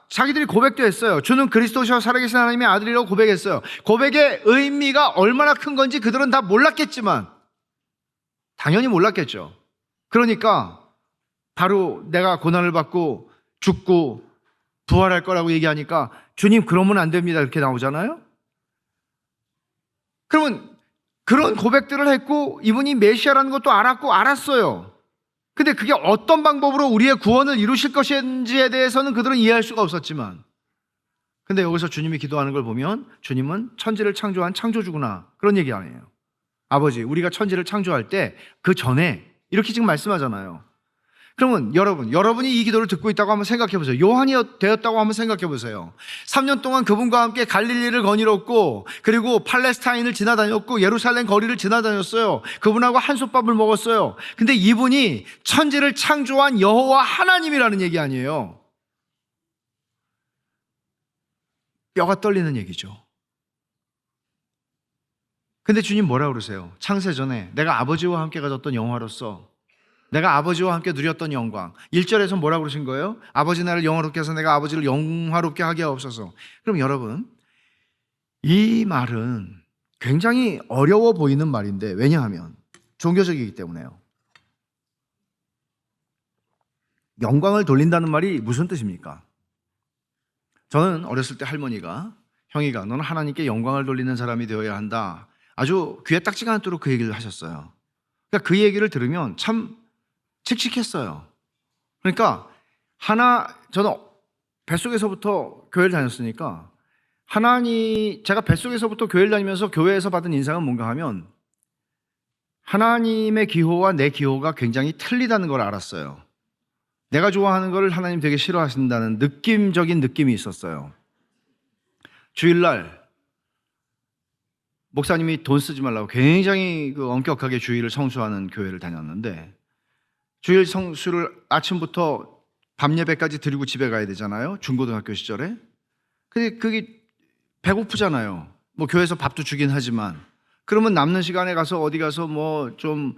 자기들이 고백도 했어요. 주는 그리스도시와 살아계신 하나님의 아들이라고 고백했어요. 고백의 의미가 얼마나 큰 건지 그들은 다 몰랐겠지만, 당연히 몰랐겠죠. 그러니까 바로 내가 고난을 받고 죽고 부활할 거라고 얘기하니까 주님 그러면 안 됩니다, 이렇게 나오잖아요. 그러면 그런 고백들을 했고 이분이 메시아라는 것도 알았어요. 근데 그게 어떤 방법으로 우리의 구원을 이루실 것인지에 대해서는 그들은 이해할 수가 없었지만, 근데 여기서 주님이 기도하는 걸 보면 주님은 천지를 창조한 창조주구나, 그런 얘기 아니에요. 아버지, 우리가 천지를 창조할 때 그 전에, 이렇게 지금 말씀하잖아요. 그러면 여러분이 이 기도를 듣고 있다고 한번 생각해 보세요. 요한이 되었다고 한번 생각해 보세요. 3년 동안 그분과 함께 갈릴리를 거닐었고, 그리고 팔레스타인을 지나다녔고, 예루살렘 거리를 지나다녔어요. 그분하고 한솥밥을 먹었어요. 근데 이분이 천지를 창조한 여호와 하나님이라는 얘기 아니에요. 뼈가 떨리는 얘기죠. 근데 주님 뭐라고 그러세요? 창세전에 내가 아버지와 함께 가졌던 영화로서, 내가 아버지와 함께 누렸던 영광. 1절에서 뭐라고 그러신 거예요? 아버지 나를 영화롭게 해서 내가 아버지를 영화롭게 하게 하옵소서. 그럼 여러분, 이 말은 굉장히 어려워 보이는 말인데, 왜냐하면 종교적이기 때문에요. 영광을 돌린다는 말이 무슨 뜻입니까? 저는 어렸을 때 형이가 너는 하나님께 영광을 돌리는 사람이 되어야 한다, 아주 귀에 딱지가 않도록 그 얘기를 하셨어요. 그러니까 그 얘기를 들으면 참 칙칙했어요. 그러니까 저는 뱃속에서부터 교회를 다녔으니까, 제가 뱃속에서부터 교회를 다니면서 교회에서 받은 인상은 뭔가 하면 하나님의 기호와 내 기호가 굉장히 틀리다는 걸 알았어요. 내가 좋아하는 걸 하나님 되게 싫어하신다는 느낌적인 느낌이 있었어요. 주일날 목사님이 돈 쓰지 말라고 굉장히 엄격하게 주일을 성수하는 교회를 다녔는데, 주일 성수를 아침부터 밤 예배까지 드리고 집에 가야 되잖아요, 중고등학교 시절에. 근데 그게 배고프잖아요. 뭐 교회에서 밥도 주긴 하지만, 그러면 남는 시간에 가서 어디 가서 뭐 좀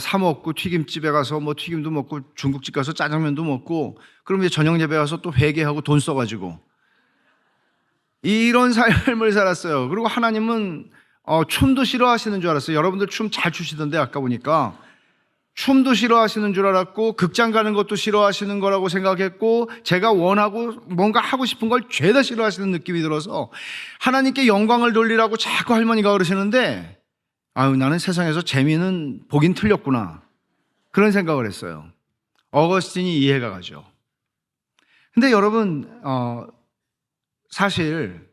사 먹고, 튀김집에 가서 뭐 튀김도 먹고, 중국집 가서 짜장면도 먹고, 그럼 이제 저녁 예배 가서 또 회개하고 돈 써가지고, 이런 삶을 살았어요. 그리고 하나님은 춤도 싫어하시는 줄 알았어요. 여러분들 춤 잘 추시던데 아까 보니까 춤도 싫어하시는 줄 알았고 극장 가는 것도 싫어하시는 거라고 생각했고 제가 원하고 뭔가 하고 싶은 걸 죄다 싫어하시는 느낌이 들어서 하나님께 영광을 돌리라고 자꾸 할머니가 그러시는데 아유 나는 세상에서 재미는 보긴 틀렸구나 그런 생각을 했어요. 어거스틴이 이해가 가죠. 근데 여러분 사실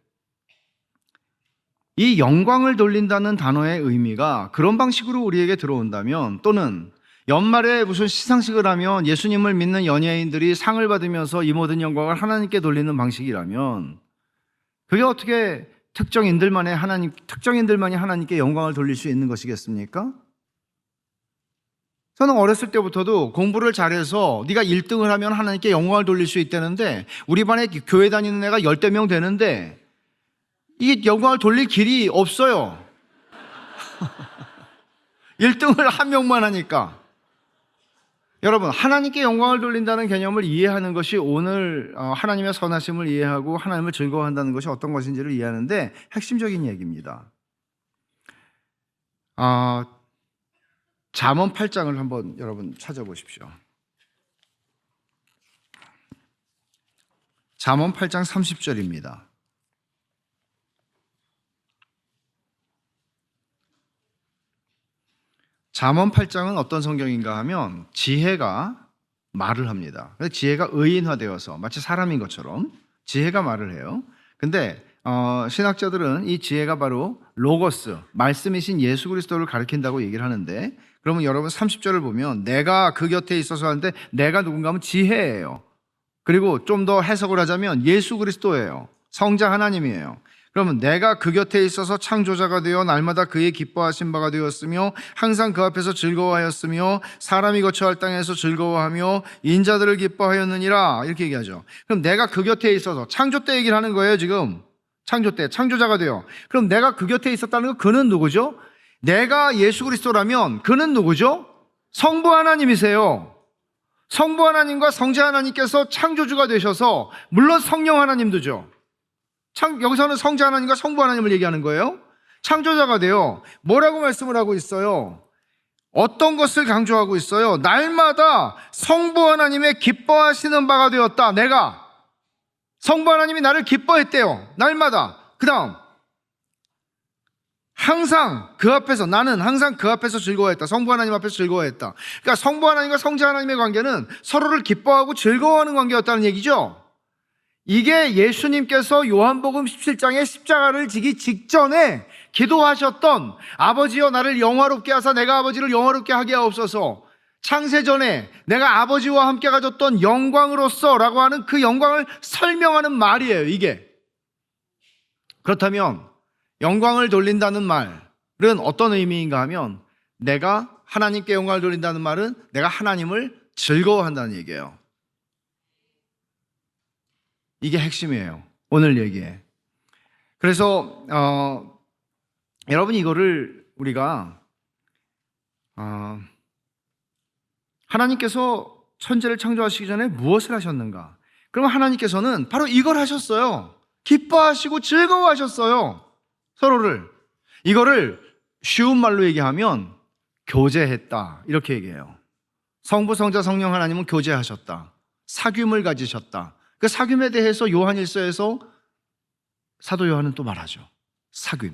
이 영광을 돌린다는 단어의 의미가 그런 방식으로 우리에게 들어온다면 또는 연말에 무슨 시상식을 하면 예수님을 믿는 연예인들이 상을 받으면서 이 모든 영광을 하나님께 돌리는 방식이라면 그게 어떻게 특정인들만이 하나님께 영광을 돌릴 수 있는 것이겠습니까? 저는 어렸을 때부터도 공부를 잘해서 네가 1등을 하면 하나님께 영광을 돌릴 수 있다는데 우리 반에 교회 다니는 애가 10대 명 되는데 이게 영광을 돌릴 길이 없어요. 1등을 한 명만 하니까. 여러분 하나님께 영광을 돌린다는 개념을 이해하는 것이 오늘 하나님의 선하심을 이해하고 하나님을 즐거워한다는 것이 어떤 것인지를 이해하는데 핵심적인 얘기입니다. 잠언 8장을 한번 여러분 찾아보십시오. 잠언 8장 30절입니다. 잠언 8장은 어떤 성경인가 하면 지혜가 말을 합니다. 지혜가 의인화되어서 마치 사람인 것처럼 지혜가 말을 해요. 근데 신학자들은 이 지혜가 바로 로고스, 말씀이신 예수 그리스도를 가리킨다고 얘기를 하는데 그러면 여러분 30절을 보면 내가 그 곁에 있어서 하는데 내가 누군가 하면 지혜예요. 그리고 좀 더 해석을 하자면 예수 그리스도예요. 성자 하나님이에요. 그러면 내가 그 곁에 있어서 창조자가 되어 날마다 그의 기뻐하신 바가 되었으며 항상 그 앞에서 즐거워하였으며 사람이 거처할 땅에서 즐거워하며 인자들을 기뻐하였느니라 이렇게 얘기하죠. 그럼 내가 그 곁에 있어서 창조 때 얘기를 하는 거예요. 지금 창조 때 창조자가 되어 그럼 내가 그 곁에 있었다는 거 그는 누구죠? 내가 예수 그리스도라면 그는 누구죠? 성부 하나님이세요. 성부 하나님과 성자 하나님께서 창조주가 되셔서 물론 성령 하나님도죠. 여기서는 성자 하나님과 성부 하나님을 얘기하는 거예요. 창조자가 되어 뭐라고 말씀을 하고 있어요? 어떤 것을 강조하고 있어요? 날마다 성부 하나님의 기뻐하시는 바가 되었다. 내가 성부 하나님이 나를 기뻐했대요. 날마다. 그 다음 항상 그 앞에서 나는 항상 그 앞에서 즐거워했다. 성부 하나님 앞에서 즐거워했다. 그러니까 성부 하나님과 성자 하나님의 관계는 서로를 기뻐하고 즐거워하는 관계였다는 얘기죠. 이게 예수님께서 요한복음 17장에 십자가를 지기 직전에 기도하셨던 아버지여 나를 영화롭게 하사 내가 아버지를 영화롭게 하게 하옵소서 창세전에 내가 아버지와 함께 가졌던 영광으로서 라고 하는 그 영광을 설명하는 말이에요. 이게 그렇다면 영광을 돌린다는 말은 어떤 의미인가 하면 내가 하나님께 영광을 돌린다는 말은 내가 하나님을 즐거워한다는 얘기예요. 이게 핵심이에요. 오늘 얘기에. 그래서 여러분 이거를 우리가 하나님께서 천지를 창조하시기 전에 무엇을 하셨는가? 그럼 하나님께서는 바로 이걸 하셨어요. 기뻐하시고 즐거워하셨어요. 서로를. 이거를 쉬운 말로 얘기하면 교제했다 이렇게 얘기해요. 성부, 성자, 성령 하나님은 교제하셨다. 사귐을 가지셨다. 그 사귐에 대해서 요한일서에서 사도 요한은 또 말하죠. 사귐.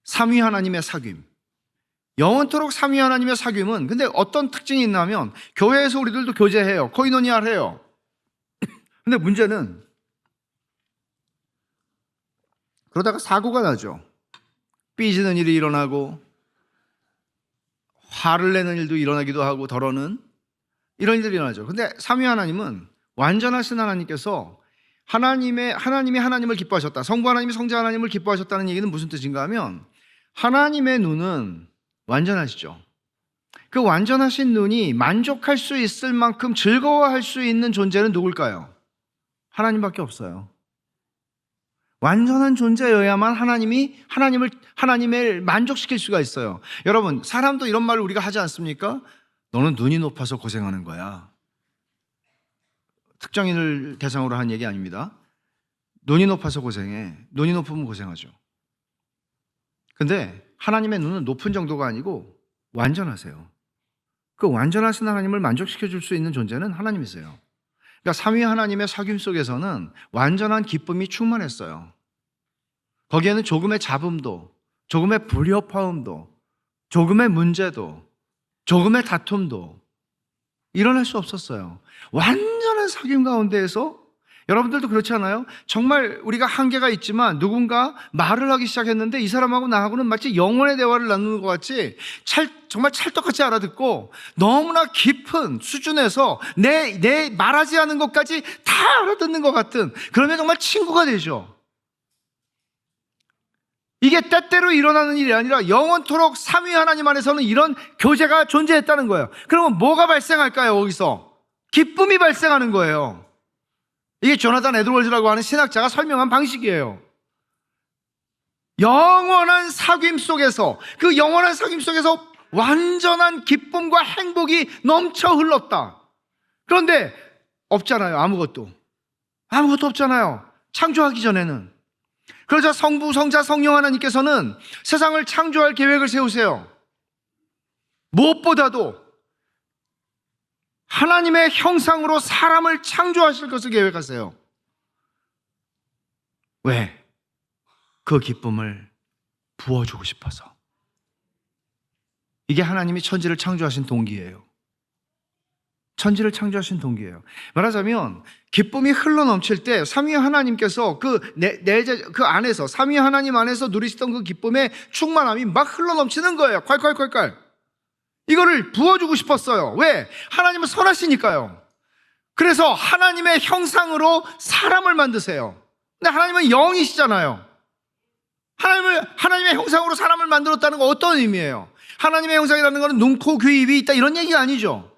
삼위 하나님의 사귐. 영원토록 삼위 하나님의 사귐은 근데 어떤 특징이 있냐면 교회에서 우리들도 교제해요. 코이노니아를 해요. 근데 문제는 그러다가 사고가 나죠. 삐지는 일이 일어나고 화를 내는 일도 일어나기도 하고 더러는 이런 일들이 일어나죠. 근데 삼위 하나님은 완전하신 하나님께서 하나님이 하나님을 기뻐하셨다. 성부 하나님이 성자 하나님을 기뻐하셨다는 얘기는 무슨 뜻인가 하면 하나님의 눈은 완전하시죠. 그 완전하신 눈이 만족할 수 있을 만큼 즐거워할 수 있는 존재는 누굴까요? 하나님밖에 없어요. 완전한 존재여야만 하나님을 만족시킬 수가 있어요. 여러분, 사람도 이런 말을 우리가 하지 않습니까? 너는 눈이 높아서 고생하는 거야. 특정인을 대상으로 한 얘기 아닙니다. 눈이 높아서 고생해. 눈이 높으면 고생하죠. 근데 하나님의 눈은 높은 정도가 아니고 완전하세요. 그 완전하신 하나님을 만족시켜 줄 수 있는 존재는 하나님이세요. 그러니까 삼위 하나님의 사귐 속에서는 완전한 기쁨이 충만했어요. 거기에는 조금의 잡음도, 조금의 불협화음도, 조금의 문제도, 조금의 다툼도 일어날 수 없었어요. 완전한 사귐 가운데에서, 여러분들도 그렇지 않아요? 정말 우리가 한계가 있지만 누군가 말을 하기 시작했는데 이 사람하고 나하고는 마치 영혼의 대화를 나누는 것 같이 정말 찰떡같이 알아듣고 너무나 깊은 수준에서 내 말하지 않은 것까지 다 알아듣는 것 같은, 그러면 정말 친구가 되죠. 이게 때때로 일어나는 일이 아니라 영원토록 삼위 하나님 안에서는 이런 교제가 존재했다는 거예요. 그러면 뭐가 발생할까요? 거기서 기쁨이 발생하는 거예요. 이게 조나단 에드워즈라고 하는 신학자가 설명한 방식이에요. 영원한 사귐 속에서, 그 영원한 사귐 속에서 완전한 기쁨과 행복이 넘쳐 흘렀다. 그런데 없잖아요. 아무것도 없잖아요. 창조하기 전에는. 그러자 성부, 성자, 성령 하나님께서는 세상을 창조할 계획을 세우세요. 무엇보다도 하나님의 형상으로 사람을 창조하실 것을 계획하세요. 왜? 그 기쁨을 부어주고 싶어서. 이게 하나님이 천지를 창조하신 동기예요. 천지를 창조하신 동기예요. 말하자면 기쁨이 흘러넘칠 때 삼위 하나님께서 그 안에서, 삼위 하나님 안에서 누리시던 그 기쁨의 충만함이 막 흘러넘치는 거예요. 콸콸콸콸. 이거를 부어주고 싶었어요. 왜? 하나님은 선하시니까요. 그래서 하나님의 형상으로 사람을 만드세요. 근데 하나님은 영이시잖아요. 하나님의 형상으로 사람을 만들었다는 건 어떤 의미예요? 하나님의 형상이라는 것은 눈, 코, 귀, 입이 있다 이런 얘기가 아니죠.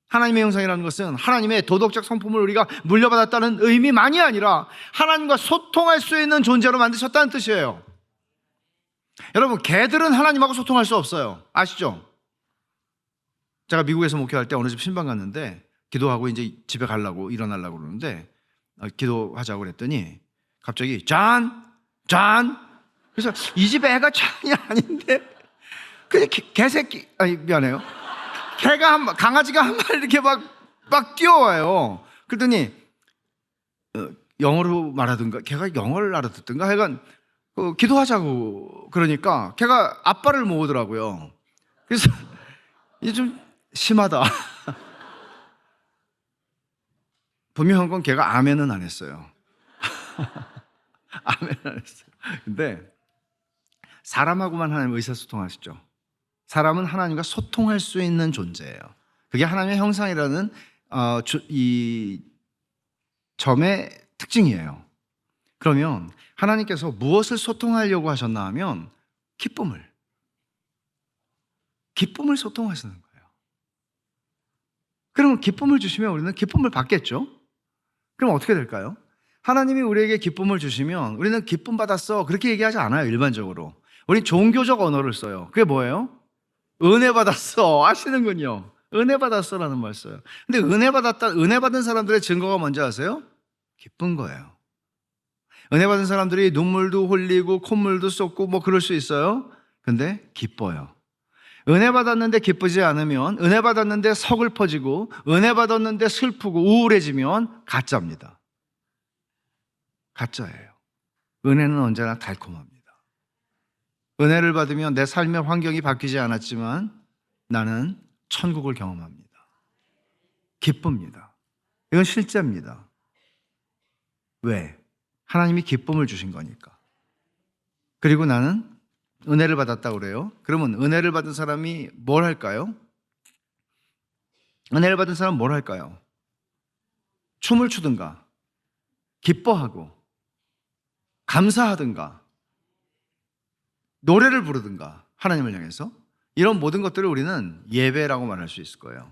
하나님의 형상이라는 것은 하나님의 도덕적 성품을 우리가 물려받았다는 의미만이 아니라 하나님과 소통할 수 있는 존재로 만드셨다는 뜻이에요. 여러분, 개들은 하나님하고 소통할 수 없어요. 아시죠? 제가 미국에서 목회할 때 어느 집 신방 갔는데 기도하고 이제 집에 가려고 일어나려고 그러는데 기도하자고 그랬더니 갑자기 잔! 그래서 이 집 애가 잔이 아닌데 그냥 개새끼, 미안해요. 강아지가 한 마리 이렇게 막 뛰어와요. 그랬더니 영어로 말하든가 걔가 영어를 알아듣든가 하여간 기도하자고 그러니까 걔가 아빠를 모으더라고요. 그래서 이게 좀 심하다. 분명한 건 걔가 아멘은 안 했어요. 아멘은 안 했어요. 근데 사람하고만 하나님 의사소통하시죠. 사람은 하나님과 소통할 수 있는 존재예요. 그게 하나님의 형상이라는 이 점의 특징이에요. 그러면 하나님께서 무엇을 소통하려고 하셨나 하면 기쁨을 소통하시는 거예요. 그러면 기쁨을 주시면 우리는 기쁨을 받겠죠? 그럼 어떻게 될까요? 하나님이 우리에게 기쁨을 주시면 우리는 기쁨 받았어 그렇게 얘기하지 않아요. 일반적으로 우리 종교적 언어를 써요. 그게 뭐예요? 은혜 받았어. 아시는군요. 은혜 받았어라는 말 써요. 근데 은혜 받은 사람들의 증거가 뭔지 아세요? 기쁜 거예요. 은혜 받은 사람들이 눈물도 흘리고 콧물도 쏟고 뭐 그럴 수 있어요. 근데 기뻐요. 은혜 받았는데 기쁘지 않으면, 은혜 받았는데 서글퍼지고, 은혜 받았는데 슬프고 우울해지면 가짜입니다. 가짜예요. 은혜는 언제나 달콤합니다. 은혜를 받으면 내 삶의 환경이 바뀌지 않았지만 나는 천국을 경험합니다. 기쁩니다. 이건 실제입니다. 왜? 하나님이 기쁨을 주신 거니까. 그리고 나는 은혜를 받았다고 그래요. 그러면 은혜를 받은 사람이 뭘 할까요? 은혜를 받은 사람은 뭘 할까요? 춤을 추든가, 기뻐하고, 감사하든가, 노래를 부르든가, 하나님을 향해서. 이런 모든 것들을 우리는 예배라고 말할 수 있을 거예요.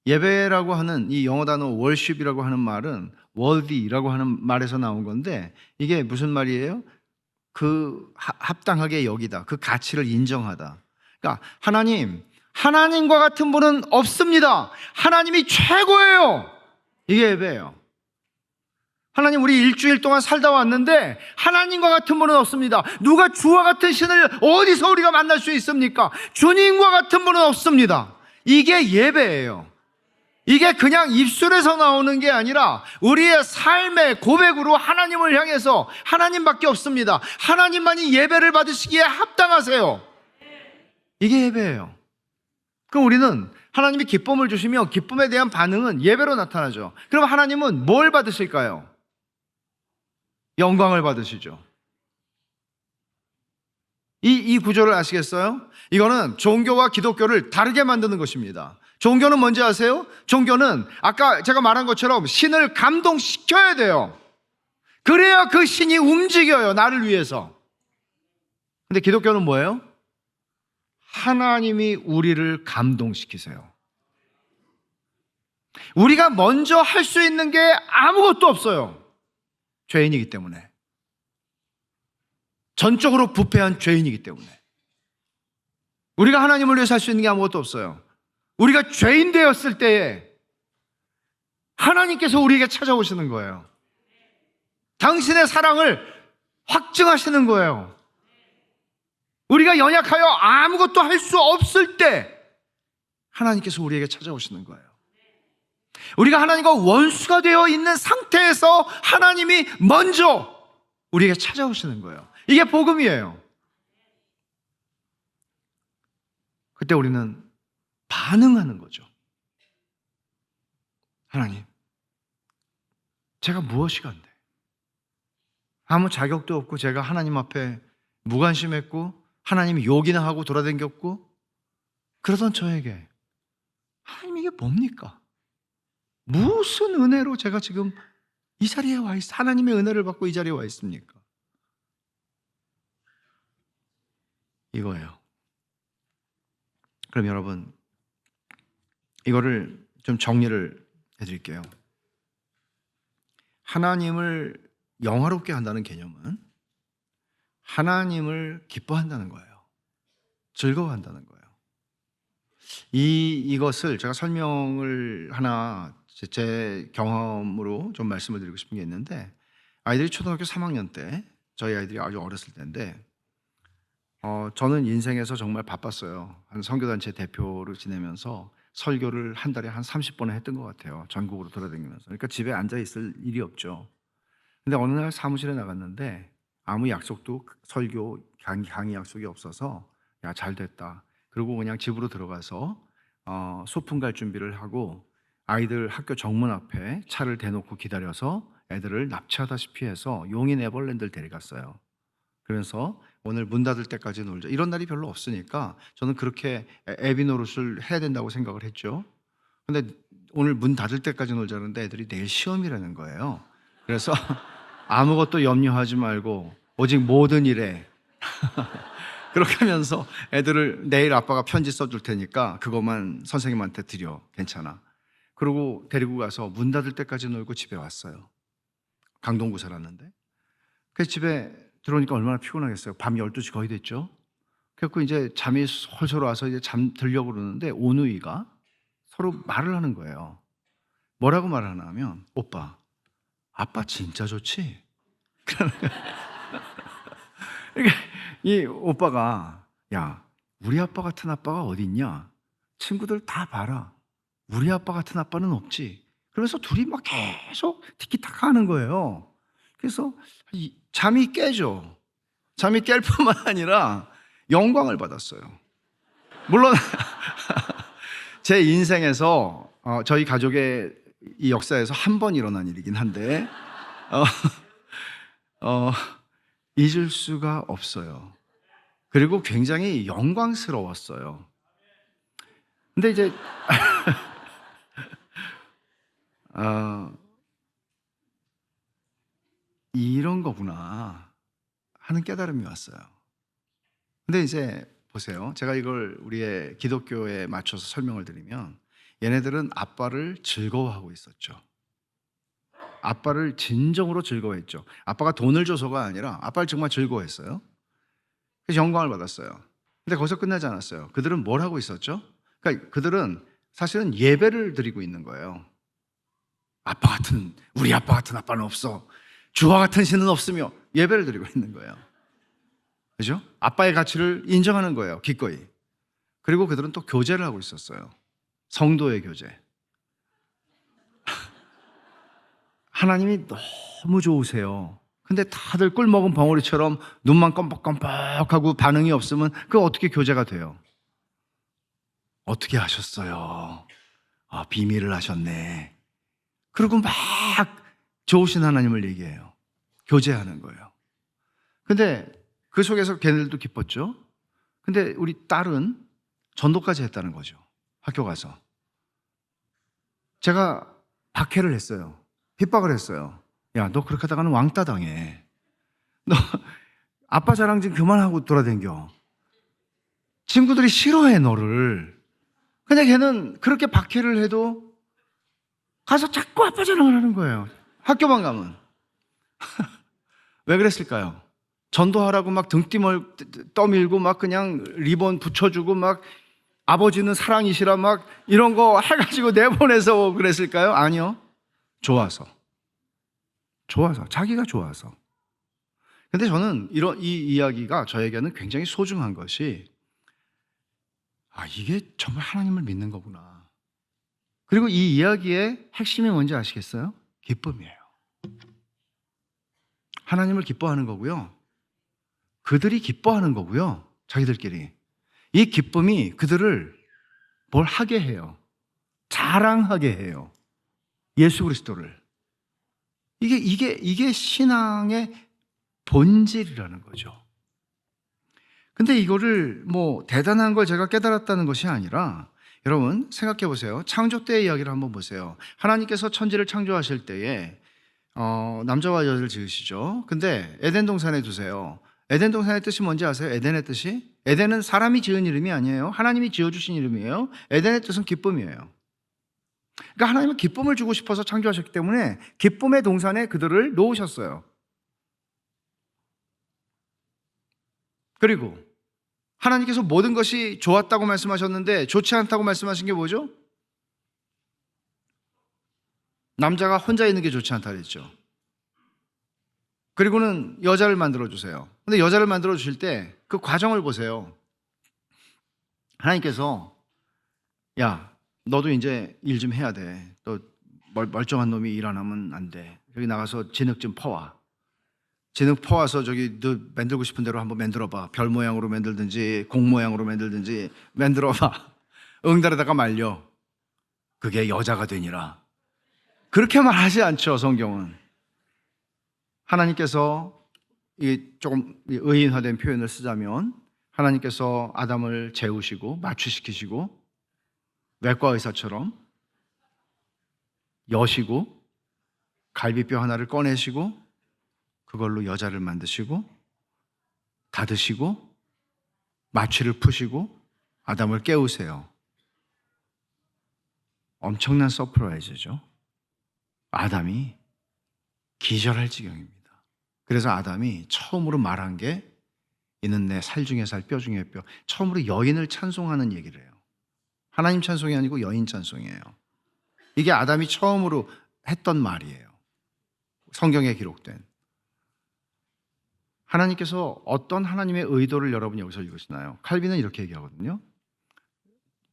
예배라고 하는 이 영어 단어 worship이라고 하는 말은 worthy라고 하는 말에서 나온 건데, 이게 무슨 말이에요? 그 합당하게 여기다, 그 가치를 인정하다. 그러니까 하나님과 같은 분은 없습니다. 하나님이 최고예요. 이게 예배예요. 하나님, 우리 일주일 동안 살다 왔는데 하나님과 같은 분은 없습니다. 누가 주와 같은 신을 어디서 우리가 만날 수 있습니까? 주님과 같은 분은 없습니다. 이게 예배예요. 이게 그냥 입술에서 나오는 게 아니라 우리의 삶의 고백으로 하나님을 향해서, 하나님밖에 없습니다, 하나님만이 예배를 받으시기에 합당하세요. 이게 예배예요. 그럼 우리는 하나님이 기쁨을 주시며 기쁨에 대한 반응은 예배로 나타나죠. 그럼 하나님은 뭘 받으실까요? 영광을 받으시죠. 이 구조를 아시겠어요? 이거는 종교와 기독교를 다르게 만드는 것입니다. 종교는 뭔지 아세요? 종교는 아까 제가 말한 것처럼 신을 감동시켜야 돼요. 그래야 그 신이 움직여요, 나를 위해서. 근데 기독교는 뭐예요? 하나님이 우리를 감동시키세요. 우리가 먼저 할 수 있는 게 아무것도 없어요. 죄인이기 때문에. 전적으로 부패한 죄인이기 때문에. 우리가 하나님을 위해서 할 수 있는 게 아무것도 없어요. 우리가 죄인 되었을 때에 하나님께서 우리에게 찾아오시는 거예요. 당신의 사랑을 확증하시는 거예요. 우리가 연약하여 아무것도 할 수 없을 때 하나님께서 우리에게 찾아오시는 거예요. 우리가 하나님과 원수가 되어 있는 상태에서 하나님이 먼저 우리에게 찾아오시는 거예요. 이게 복음이에요. 그때 우리는 반응하는 거죠. 하나님, 제가 무엇이 간데? 아무 자격도 없고 제가 하나님 앞에 무관심했고 하나님이 욕이나 하고 돌아다녔고 그러던 저에게 하나님, 이게 뭡니까? 무슨 은혜로 제가 지금 이 자리에 와 있어? 하나님의 은혜를 받고 이 자리에 와 있습니까? 이거예요. 그럼 여러분, 이거를 좀 정리를 해드릴게요. 하나님을 영화롭게 한다는 개념은 하나님을 기뻐한다는 거예요. 즐거워한다는 거예요. 이것을 제가 설명을 하나 제 경험으로 좀 말씀을 드리고 싶은 게 있는데, 아이들이 초등학교 3학년 때, 저희 아이들이 아주 어렸을 때인데, 저는 인생에서 정말 바빴어요. 한 선교단체 대표로 지내면서 설교를 한 달에 한 30번을 했던 것 같아요. 전국으로 돌아다니면서. 그러니까 집에 앉아 있을 일이 없죠. 근데 어느 날 사무실에 나갔는데 아무 약속도, 설교 강의 약속이 없어서 야, 잘 됐다. 그리고 그냥 집으로 들어가서 소풍 갈 준비를 하고 아이들 학교 정문 앞에 차를 대놓고 기다려서 애들을 납치하다시피 해서 용인 에버랜드를 데려갔어요. 그래서 오늘 문 닫을 때까지 놀자. 이런 날이 별로 없으니까 저는 그렇게 애비 노릇을 해야 된다고 생각을 했죠. 근데 오늘 문 닫을 때까지 놀자는데 애들이 내일 시험이라는 거예요. 그래서 아무것도 염려하지 말고 오직 모든 일에 그렇게 하면서 애들을 내일 아빠가 편지 써줄 테니까 그것만 선생님한테 드려. 괜찮아. 그리고 데리고 가서 문 닫을 때까지 놀고 집에 왔어요. 강동구 살았는데. 그래서 집에 들어오니까 얼마나 피곤하겠어요. 밤 12시 거의 됐죠. 그래서 이제 잠이 솔솔 와서 이제 잠 들려고 그러는데 오누이가 서로 말을 하는 거예요. 뭐라고 말하나 하면, 오빠, 아빠 진짜 좋지? 이 오빠가, 야, 우리 아빠 같은 아빠가 어디 있냐? 친구들 다 봐라. 우리 아빠 같은 아빠는 없지. 그래서 둘이 막 계속 티키타카 하는 거예요. 그래서 잠이 깨죠. 잠이 깰 뿐만 아니라 영광을 받았어요. 물론 제 인생에서 저희 가족의 이 역사에서 한 번 일어난 일이긴 한데 잊을 수가 없어요. 그리고 굉장히 영광스러웠어요. 근데 이제 이런 거구나 하는 깨달음이 왔어요. 근데 이제 보세요. 제가 이걸 우리의 기독교에 맞춰서 설명을 드리면, 얘네들은 아빠를 즐거워하고 있었죠. 아빠를 진정으로 즐거워했죠. 아빠가 돈을 줘서가 아니라 아빠를 정말 즐거워했어요. 그래서 영광을 받았어요. 근데 거기서 끝나지 않았어요. 그들은 뭘 하고 있었죠? 그러니까 그들은 사실은 예배를 드리고 있는 거예요. 우리 아빠 같은 아빠는 없어. 주와 같은 신은 없으며 예배를 드리고 있는 거예요. 그죠? 아빠의 가치를 인정하는 거예요, 기꺼이. 그리고 그들은 또 교제를 하고 있었어요. 성도의 교제. 하나님이 너무 좋으세요. 근데 다들 꿀 먹은 벙어리처럼 눈만 껌뻑껌뻑하고 반응이 없으면 그거 어떻게 교제가 돼요? 어떻게 하셨어요? 비밀을 하셨네. 그리고 막 좋으신 하나님을 얘기해요. 교제하는 거예요. 근데 그 속에서 걔네들도 기뻤죠. 근데 우리 딸은 전도까지 했다는 거죠. 학교 가서. 제가 박해를 했어요. 핍박을 했어요. 야, 너 그렇게 하다가는 왕따 당해. 너 아빠 자랑 좀 그만하고 돌아다녀. 친구들이 싫어해, 너를. 근데 걔는 그렇게 박해를 해도 가서 자꾸 아빠 자랑을 하는 거예요. 학교만 가면. 왜 그랬을까요? 전도하라고 막 떠밀고 막 그냥 리본 붙여주고 막 아버지는 사랑이시라 막 이런 거 해가지고 내보내서 그랬을까요? 아니요. 좋아서. 자기가 좋아서. 근데 저는 이 이야기가 저에게는 굉장히 소중한 것이 이게 정말 하나님을 믿는 거구나. 그리고 이 이야기의 핵심이 뭔지 아시겠어요? 기쁨이에요. 하나님을 기뻐하는 거고요. 그들이 기뻐하는 거고요. 자기들끼리. 이 기쁨이 그들을 뭘 하게 해요? 자랑하게 해요. 예수 그리스도를. 이게 신앙의 본질이라는 거죠. 근데 이거를 대단한 걸 제가 깨달았다는 것이 아니라 여러분 생각해 보세요. 창조 때의 이야기를 한번 보세요. 하나님께서 천지를 창조하실 때에 남자와 여자를 지으시죠. 근데 에덴 동산에 두세요. 에덴 동산의 뜻이 뭔지 아세요? 에덴의 뜻이? 에덴은 사람이 지은 이름이 아니에요. 하나님이 지어주신 이름이에요. 에덴의 뜻은 기쁨이에요. 그러니까 하나님은 기쁨을 주고 싶어서 창조하셨기 때문에 기쁨의 동산에 그들을 놓으셨어요. 그리고 하나님께서 모든 것이 좋았다고 말씀하셨는데 좋지 않다고 말씀하신 게 뭐죠? 남자가 혼자 있는 게 좋지 않다 그랬죠. 그리고는 여자를 만들어 주세요. 근데 여자를 만들어 주실 때 그 과정을 보세요. 하나님께서 야, 너도 이제 일 좀 해야 돼. 또 멀쩡한 놈이 일 안 하면 안 돼. 여기 나가서 진흙 좀 퍼와. 진흙 퍼와서 저기 너 만들고 싶은 대로 한번 만들어봐. 별 모양으로 만들든지 공 모양으로 만들든지 만들어봐. 응달에다가 말려. 그게 여자가 되니라. 그렇게 말하지 않죠, 성경은. 하나님께서 조금 의인화된 표현을 쓰자면 하나님께서 아담을 재우시고 마취시키시고 외과 의사처럼 여시고 갈비뼈 하나를 꺼내시고 그걸로 여자를 만드시고 닫으시고 마취를 푸시고 아담을 깨우세요. 엄청난 서프라이즈죠. 아담이 기절할 지경입니다. 그래서 아담이 처음으로 말한 게 이는 내 살 중에 살, 뼈 중에 뼈. 처음으로 여인을 찬송하는 얘기를 해요. 하나님 찬송이 아니고 여인 찬송이에요. 이게 아담이 처음으로 했던 말이에요. 성경에 기록된. 하나님께서 어떤 하나님의 의도를 여러분이 여기서 읽으시나요? 칼빈은 이렇게 얘기하거든요.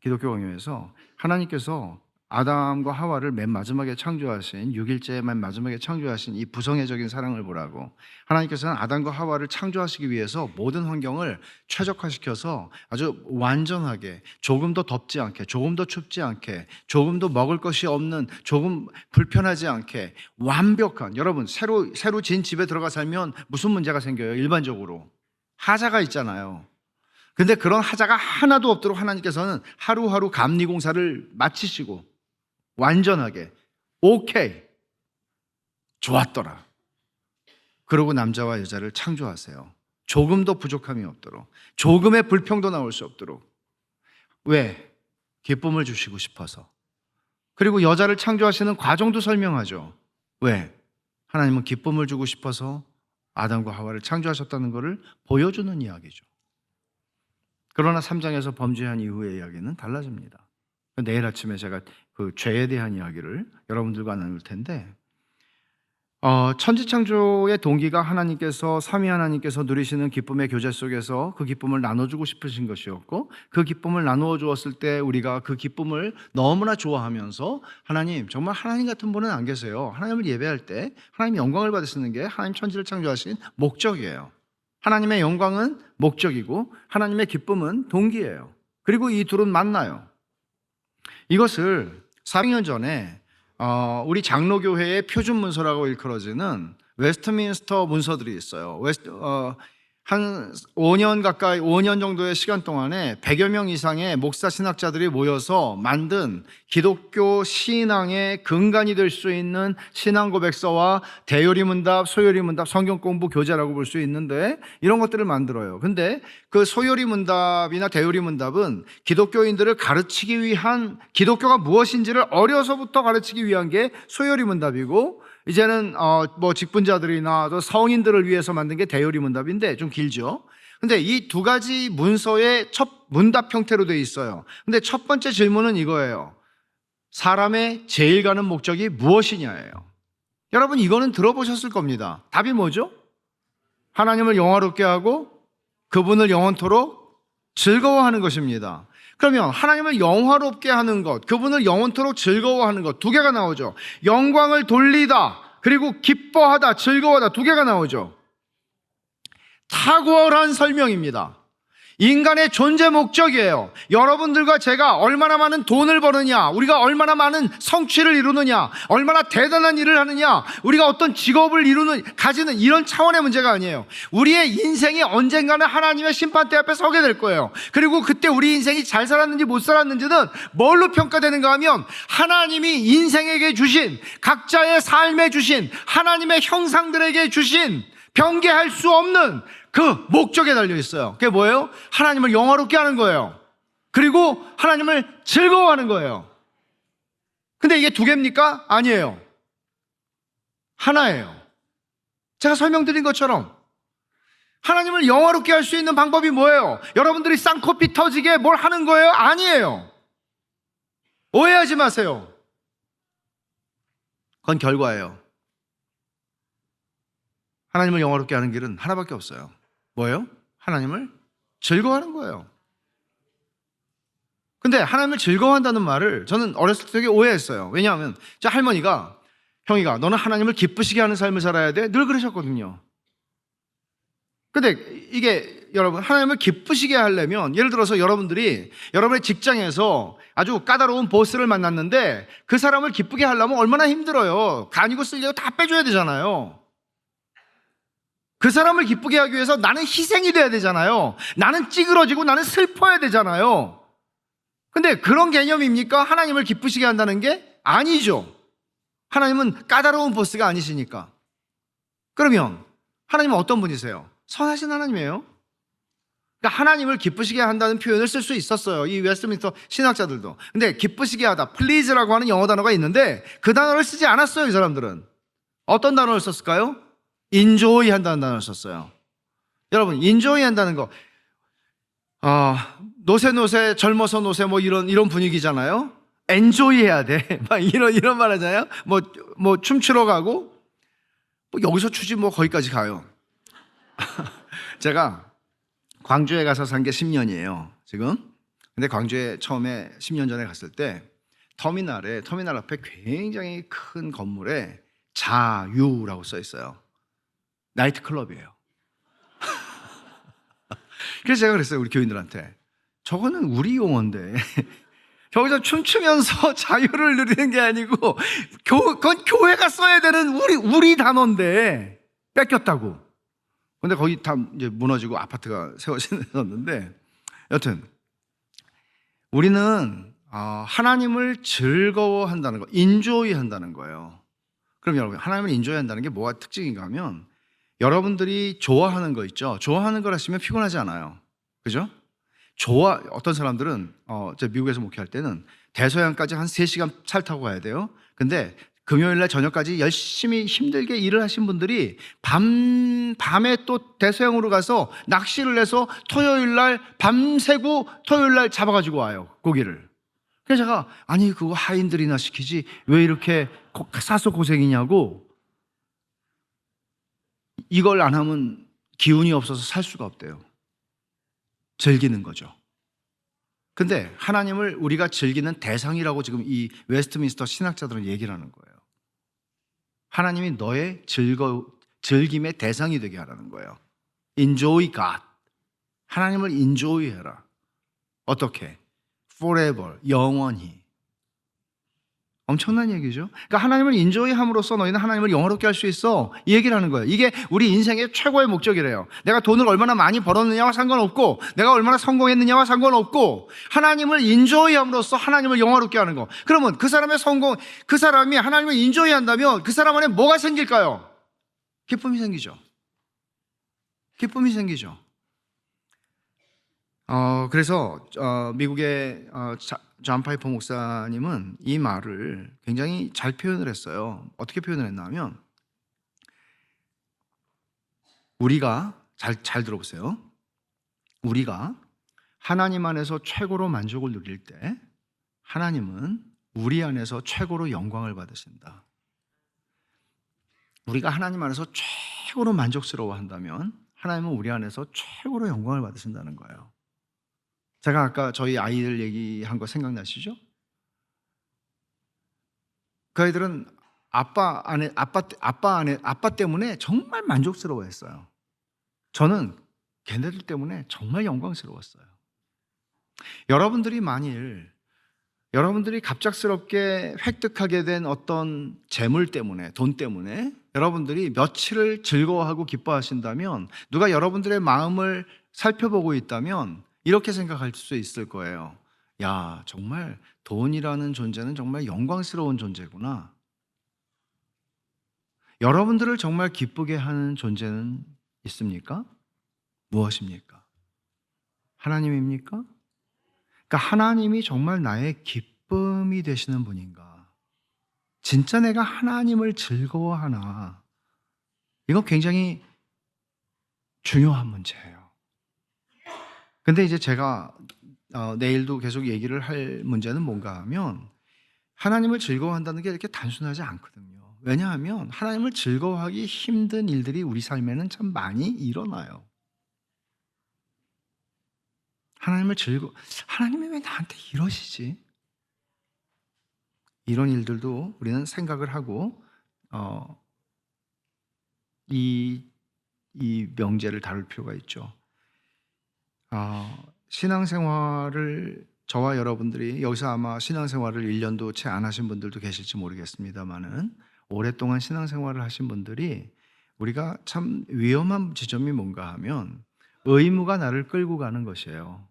기독교 강요에서 하나님께서 아담과 하와를 맨 마지막에 창조하신 6일째에 맨 마지막에 창조하신 이 부성애적인 사랑을 보라고. 하나님께서는 아담과 하와를 창조하시기 위해서 모든 환경을 최적화시켜서 아주 완전하게 조금 더 덥지 않게 조금 더 춥지 않게 조금 더 먹을 것이 없는 조금 불편하지 않게 완벽한 여러분 새로 진 집에 들어가 살면 무슨 문제가 생겨요? 일반적으로 하자가 있잖아요. 근데 그런 하자가 하나도 없도록 하나님께서는 하루하루 감리공사를 마치시고 완전하게 오케이 좋았더라. 그러고 남자와 여자를 창조하세요. 조금도 부족함이 없도록 조금의 불평도 나올 수 없도록. 왜? 기쁨을 주시고 싶어서. 그리고 여자를 창조하시는 과정도 설명하죠. 왜? 하나님은 기쁨을 주고 싶어서 아담과 하와를 창조하셨다는 것을 보여주는 이야기죠. 그러나 3장에서 범죄한 이후의 이야기는 달라집니다. 내일 아침에 제가 그 죄에 대한 이야기를 여러분들과 나눌 텐데, 천지창조의 동기가 하나님께서, 삼위 하나님께서 누리시는 기쁨의 교제 속에서 그 기쁨을 나눠주고 싶으신 것이었고, 그 기쁨을 나누어 주었을 때 우리가 그 기쁨을 너무나 좋아하면서, 하나님, 정말 하나님 같은 분은 안 계세요. 하나님을 예배할 때 하나님 영광을 받으시는 게 하나님 천지를 창조하신 목적이에요. 하나님의 영광은 목적이고 하나님의 기쁨은 동기예요. 그리고 이 둘은 만나요. 이것을 400년 전에 우리 장로교회의 표준 문서라고 일컬어지는 웨스트민스터 문서들이 있어요. 한 5년 정도의 시간 동안에 100여 명 이상의 목사 신학자들이 모여서 만든 기독교 신앙의 근간이 될 수 있는 신앙 고백서와 대요리 문답, 소요리 문답, 성경 공부 교재라고 볼 수 있는데, 이런 것들을 만들어요. 근데 그 소요리 문답이나 대요리 문답은 기독교인들을 가르치기 위한, 기독교가 무엇인지를 어려서부터 가르치기 위한 게 소요리 문답이고, 이제는 직분자들이나 또 성인들을 위해서 만든 게 대요리 문답인데 좀 길죠. 근데 이 두 가지 문서의 첫 문답 형태로 되어 있어요. 근데 첫 번째 질문은 이거예요. 사람의 제일 가는 목적이 무엇이냐예요. 여러분, 이거는 들어보셨을 겁니다. 답이 뭐죠? 하나님을 영화롭게 하고 그분을 영원토록 즐거워하는 것입니다. 그러면 하나님을 영화롭게 하는 것, 그분을 영원토록 즐거워하는 것, 두 개가 나오죠. 영광을 돌리다, 그리고 기뻐하다, 즐거워하다, 두 개가 나오죠. 탁월한 설명입니다. 인간의 존재 목적이에요. 여러분들과 제가 얼마나 많은 돈을 버느냐, 우리가 얼마나 많은 성취를 이루느냐, 얼마나 대단한 일을 하느냐, 우리가 어떤 직업을 가지는 이런 차원의 문제가 아니에요. 우리의 인생이 언젠가는 하나님의 심판대 앞에 서게 될 거예요. 그리고 그때 우리 인생이 잘 살았는지 못 살았는지는 뭘로 평가되는가 하면, 하나님이 인생에게 주신, 각자의 삶에 주신, 하나님의 형상들에게 주신 변개할 수 없는 그 목적에 달려 있어요. 그게 뭐예요? 하나님을 영화롭게 하는 거예요. 그리고 하나님을 즐거워하는 거예요. 근데 이게 두 개입니까? 아니에요. 하나예요. 제가 설명드린 것처럼 하나님을 영화롭게 할 수 있는 방법이 뭐예요? 여러분들이 쌍코피 터지게 뭘 하는 거예요? 아니에요. 오해하지 마세요. 그건 결과예요. 하나님을 영화롭게 하는 길은 하나밖에 없어요. 뭐예요? 하나님을 즐거워하는 거예요. 근데 하나님을 즐거워한다는 말을 저는 어렸을 때 되게 오해했어요. 왜냐하면 제 할머니가, 형이가 너는 하나님을 기쁘시게 하는 삶을 살아야 돼, 늘 그러셨거든요. 근데 이게 여러분, 하나님을 기쁘시게 하려면, 예를 들어서 여러분들이 여러분의 직장에서 아주 까다로운 보스를 만났는데 그 사람을 기쁘게 하려면 얼마나 힘들어요. 간이고 쓸려고 다 빼줘야 되잖아요. 그 사람을 기쁘게 하기 위해서 나는 희생이 돼야 되잖아요. 나는 찌그러지고 나는 슬퍼야 되잖아요. 근데 그런 개념입니까? 하나님을 기쁘시게 한다는 게? 아니죠. 하나님은 까다로운 보스가 아니시니까. 그러면 하나님은 어떤 분이세요? 선하신 하나님이에요. 그러니까 하나님을 기쁘시게 한다는 표현을 쓸 수 있었어요. 이 웨스트민스터 신학자들도. 근데 기쁘시게 하다, please라고 하는 영어 단어가 있는데 그 단어를 쓰지 않았어요. 이 사람들은. 어떤 단어를 썼을까요? 인조이 한다는 단어를 썼어요. 여러분, 인조이 한다는 거, 노세 젊어서 노세 뭐 이런 분위기잖아요. 엔조이 해야 돼. 막 이런 말 하잖아요. 뭐 춤추러 가고, 뭐 여기서 추지 뭐 거기까지 가요. 제가 광주에 가서 산 게 10년이에요 지금. 근데 광주에 처음에 10년 전에 갔을 때 터미널 앞에 굉장히 큰 건물에 자유라고 써 있어요. 나이트클럽이에요. 그래서 제가 그랬어요, 우리 교인들한테. 저거는 우리 용어인데 저기서 춤추면서 자유를 누리는 게 아니고 그건 교회가 써야 되는 우리 단어인데 뺏겼다고. 근데 거기 다 이제 무너지고 아파트가 세워졌는데, 여튼 우리는 하나님을 즐거워한다는 거, 인조이 한다는 거예요. 그럼 여러분, 하나님을 인조이 한다는 게 뭐가 특징인가 하면, 여러분들이 좋아하는 거 있죠. 좋아하는 걸 하시면 피곤하지 않아요. 그죠? 어떤 사람들은 제가 미국에서 목회할 때는 대서양까지 한 3시간 차를 타고 가야 돼요. 근데 금요일날 저녁까지 열심히 힘들게 일을 하신 분들이 밤에 또 대서양으로 가서 낚시를 해서 토요일날 밤새고 토요일날 잡아가지고 와요, 고기를. 그래서 제가 아니 그거 하인들이나 시키지 왜 이렇게 사서 고생이냐고, 이걸 안 하면 기운이 없어서 살 수가 없대요. 즐기는 거죠. 근데 하나님을 우리가 즐기는 대상이라고 지금 이 웨스트민스터 신학자들은 얘기를 하는 거예요. 하나님이 너의 즐김의 대상이 되게 하라는 거예요. Enjoy God. 하나님을 enjoy해라. 어떻게? Forever. 영원히. 엄청난 얘기죠. 그러니까 하나님을 인조이함으로써 너희는 하나님을 영화롭게 할 수 있어, 이 얘기를 하는 거예요. 이게 우리 인생의 최고의 목적이래요. 내가 돈을 얼마나 많이 벌었느냐와 상관없고, 내가 얼마나 성공했느냐와 상관없고, 하나님을 인조이함으로써 하나님을 영화롭게 하는 거. 그러면 그 사람의 성공, 그 사람이 하나님을 인조이한다면 그 사람 안에 뭐가 생길까요? 기쁨이 생기죠. 기쁨이 생기죠. 그래서 미국의 존 파이퍼 목사님은 이 말을 굉장히 잘 표현을 했어요. 어떻게 표현을 했냐면, 우리가 잘 들어보세요. 우리가 하나님 안에서 최고로 만족을 누릴 때 하나님은 우리 안에서 최고로 영광을 받으신다. 우리가 하나님 안에서 최고로 만족스러워한다면 하나님은 우리 안에서 최고로 영광을 받으신다는 거예요. 제가 아까 저희 아이들 얘기한 거 생각나시죠? 그 아이들은 아빠 때문에 정말 만족스러워했어요. 저는 걔네들 때문에 정말 영광스러웠어요. 여러분들이 만일 여러분들이 갑작스럽게 획득하게 된 어떤 재물 때문에, 돈 때문에 여러분들이 며칠을 즐거워하고 기뻐하신다면, 누가 여러분들의 마음을 살펴보고 있다면 이렇게 생각할 수 있을 거예요. 야, 정말 돈이라는 존재는 정말 영광스러운 존재구나. 여러분들을 정말 기쁘게 하는 존재는 있습니까? 무엇입니까? 하나님입니까? 그러니까 하나님이 정말 나의 기쁨이 되시는 분인가? 진짜 내가 하나님을 즐거워하나? 이거 굉장히 중요한 문제예요. 근데 이제 제가 내일도 계속 얘기를 할 문제는 뭔가 하면, 하나님을 즐거워한다는 게 이렇게 단순하지 않거든요. 왜냐하면 하나님을 즐거워하기 힘든 일들이 우리 삶에는 참 많이 일어나요. 하나님이 왜 나한테 이러시지? 이런 일들도 우리는 생각을 하고 이 명제를 다룰 필요가 있죠. 신앙생활을, 저와 여러분들이 여기서 아마 신앙생활을 1년도 채 안 하신 분들도 계실지 모르겠습니다만은, 오랫동안 신앙생활을 하신 분들이 우리가 참 위험한 지점이 뭔가 하면 의무가 나를 끌고 가는 것이에요.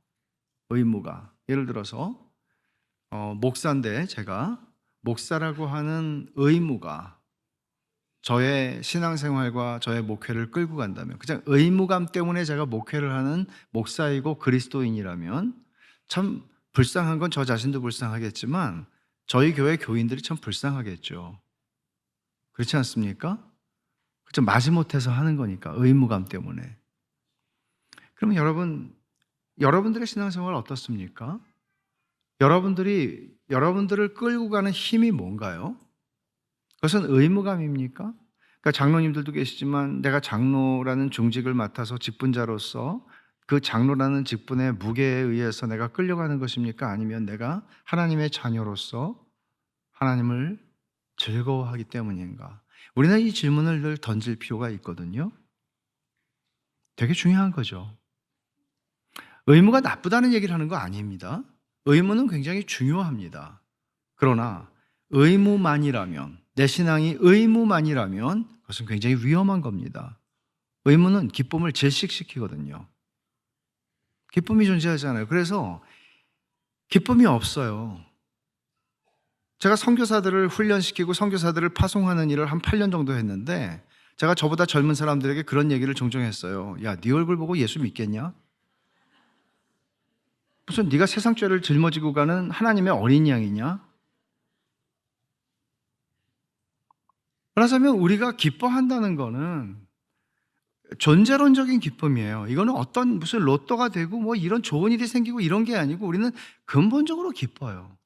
의무가. 예를 들어서 목사인데 제가 목사라고 하는 의무가 저의 신앙생활과 저의 목회를 끌고 간다면, 그냥 의무감 때문에 제가 목회를 하는 목사이고 그리스도인이라면 참 불쌍한 건 저 자신도 불쌍하겠지만 저희 교회 교인들이 참 불쌍하겠죠. 그렇지 않습니까? 그렇죠. 마지못해서 하는 거니까, 의무감 때문에. 그러면 여러분들의 신앙생활 어떻습니까? 여러분들을 끌고 가는 힘이 뭔가요? 그것은 의무감입니까? 그러니까 장로님들도 계시지만, 내가 장로라는 중직을 맡아서 직분자로서 그 장로라는 직분의 무게에 의해서 내가 끌려가는 것입니까? 아니면 내가 하나님의 자녀로서 하나님을 즐거워하기 때문인가? 우리는 이 질문을 늘 던질 필요가 있거든요. 되게 중요한 거죠. 의무가 나쁘다는 얘기를 하는 거 아닙니다. 의무는 굉장히 중요합니다. 그러나 의무만이라면, 내 신앙이 의무만이라면 그것은 굉장히 위험한 겁니다. 의무는 기쁨을 질식시키거든요. 기쁨이 존재하잖아요. 그래서 기쁨이 없어요. 제가 선교사들을 훈련시키고 선교사들을 파송하는 일을 한 8년 정도 했는데, 제가 저보다 젊은 사람들에게 그런 얘기를 종종 했어요. 야, 네 얼굴 보고 예수 믿겠냐? 무슨 네가 세상 죄를 짊어지고 가는 하나님의 어린 양이냐? 그러자면 우리가 기뻐한다는 거는 존재론적인 기쁨이에요. 이거는 어떤 무슨 로또가 되고 뭐 이런 좋은 일이 생기고 이런 게 아니고, 우리는 근본적으로 기뻐요.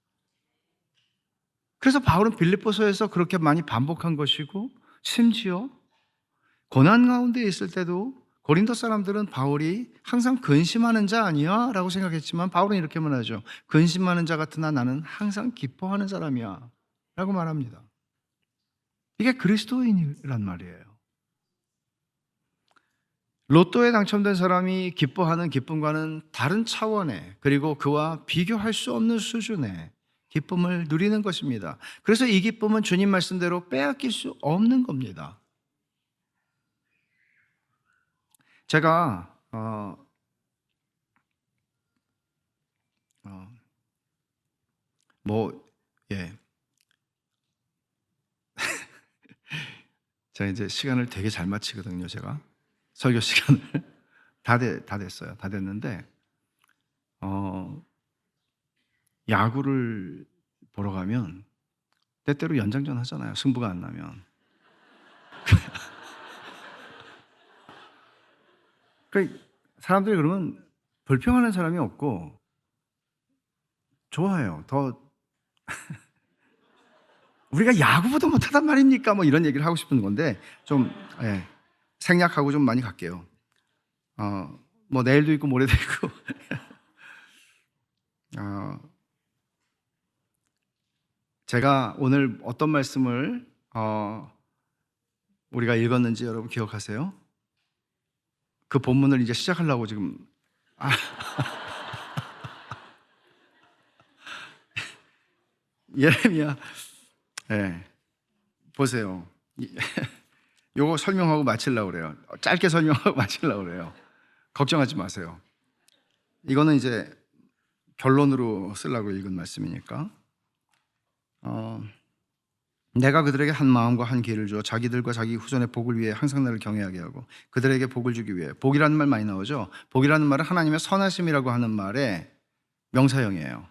그래서 바울은 빌립보서에서 그렇게 많이 반복한 것이고, 심지어 고난 가운데 있을 때도 고린도 사람들은 바울이 항상 근심하는 자 아니야? 라고 생각했지만 바울은 이렇게 말하죠. 근심하는 자 같으나 나는 항상 기뻐하는 사람이야 라고 말합니다. 이게 그리스도인이란 말이에요. 로또에 당첨된 사람이 기뻐하는 기쁨과는 다른 차원의, 그리고 그와 비교할 수 없는 수준의 기쁨을 누리는 것입니다. 그래서 이 기쁨은 주님 말씀대로 빼앗길 수 없는 겁니다. 제가 제가 이제 시간을 되게 잘 마치거든요. 제가 설교 시간을 다 됐어요. 다 됐는데 야구를 보러 가면 때때로 연장전 하잖아요. 승부가 안 나면. 그러니까 사람들이 그러면 불평하는 사람이 없고 좋아해요. 더 우리가 야구보다 못하단 말입니까? 뭐 이런 얘기를 하고 싶은 건데 좀 생략하고 좀 많이 갈게요. 뭐 내일도 있고 모레도 있고 제가 오늘 어떤 말씀을 우리가 읽었는지 여러분 기억하세요? 그 본문을 이제 시작하려고 지금 예레미야 보세요. 요거 설명하고 마치려고 그래요. 짧게 설명하고 마치려고 그래요. 걱정하지 마세요. 이거는 이제 결론으로 쓰려고 읽은 말씀이니까. 내가 그들에게 한 마음과 한 길을 주어 자기들과 자기 후손의 복을 위해 항상 나를 경외하게 하고 그들에게 복을 주기 위해. 복이라는 말 많이 나오죠. 복이라는 말은 하나님의 선하심이라고 하는 말의 명사형이에요.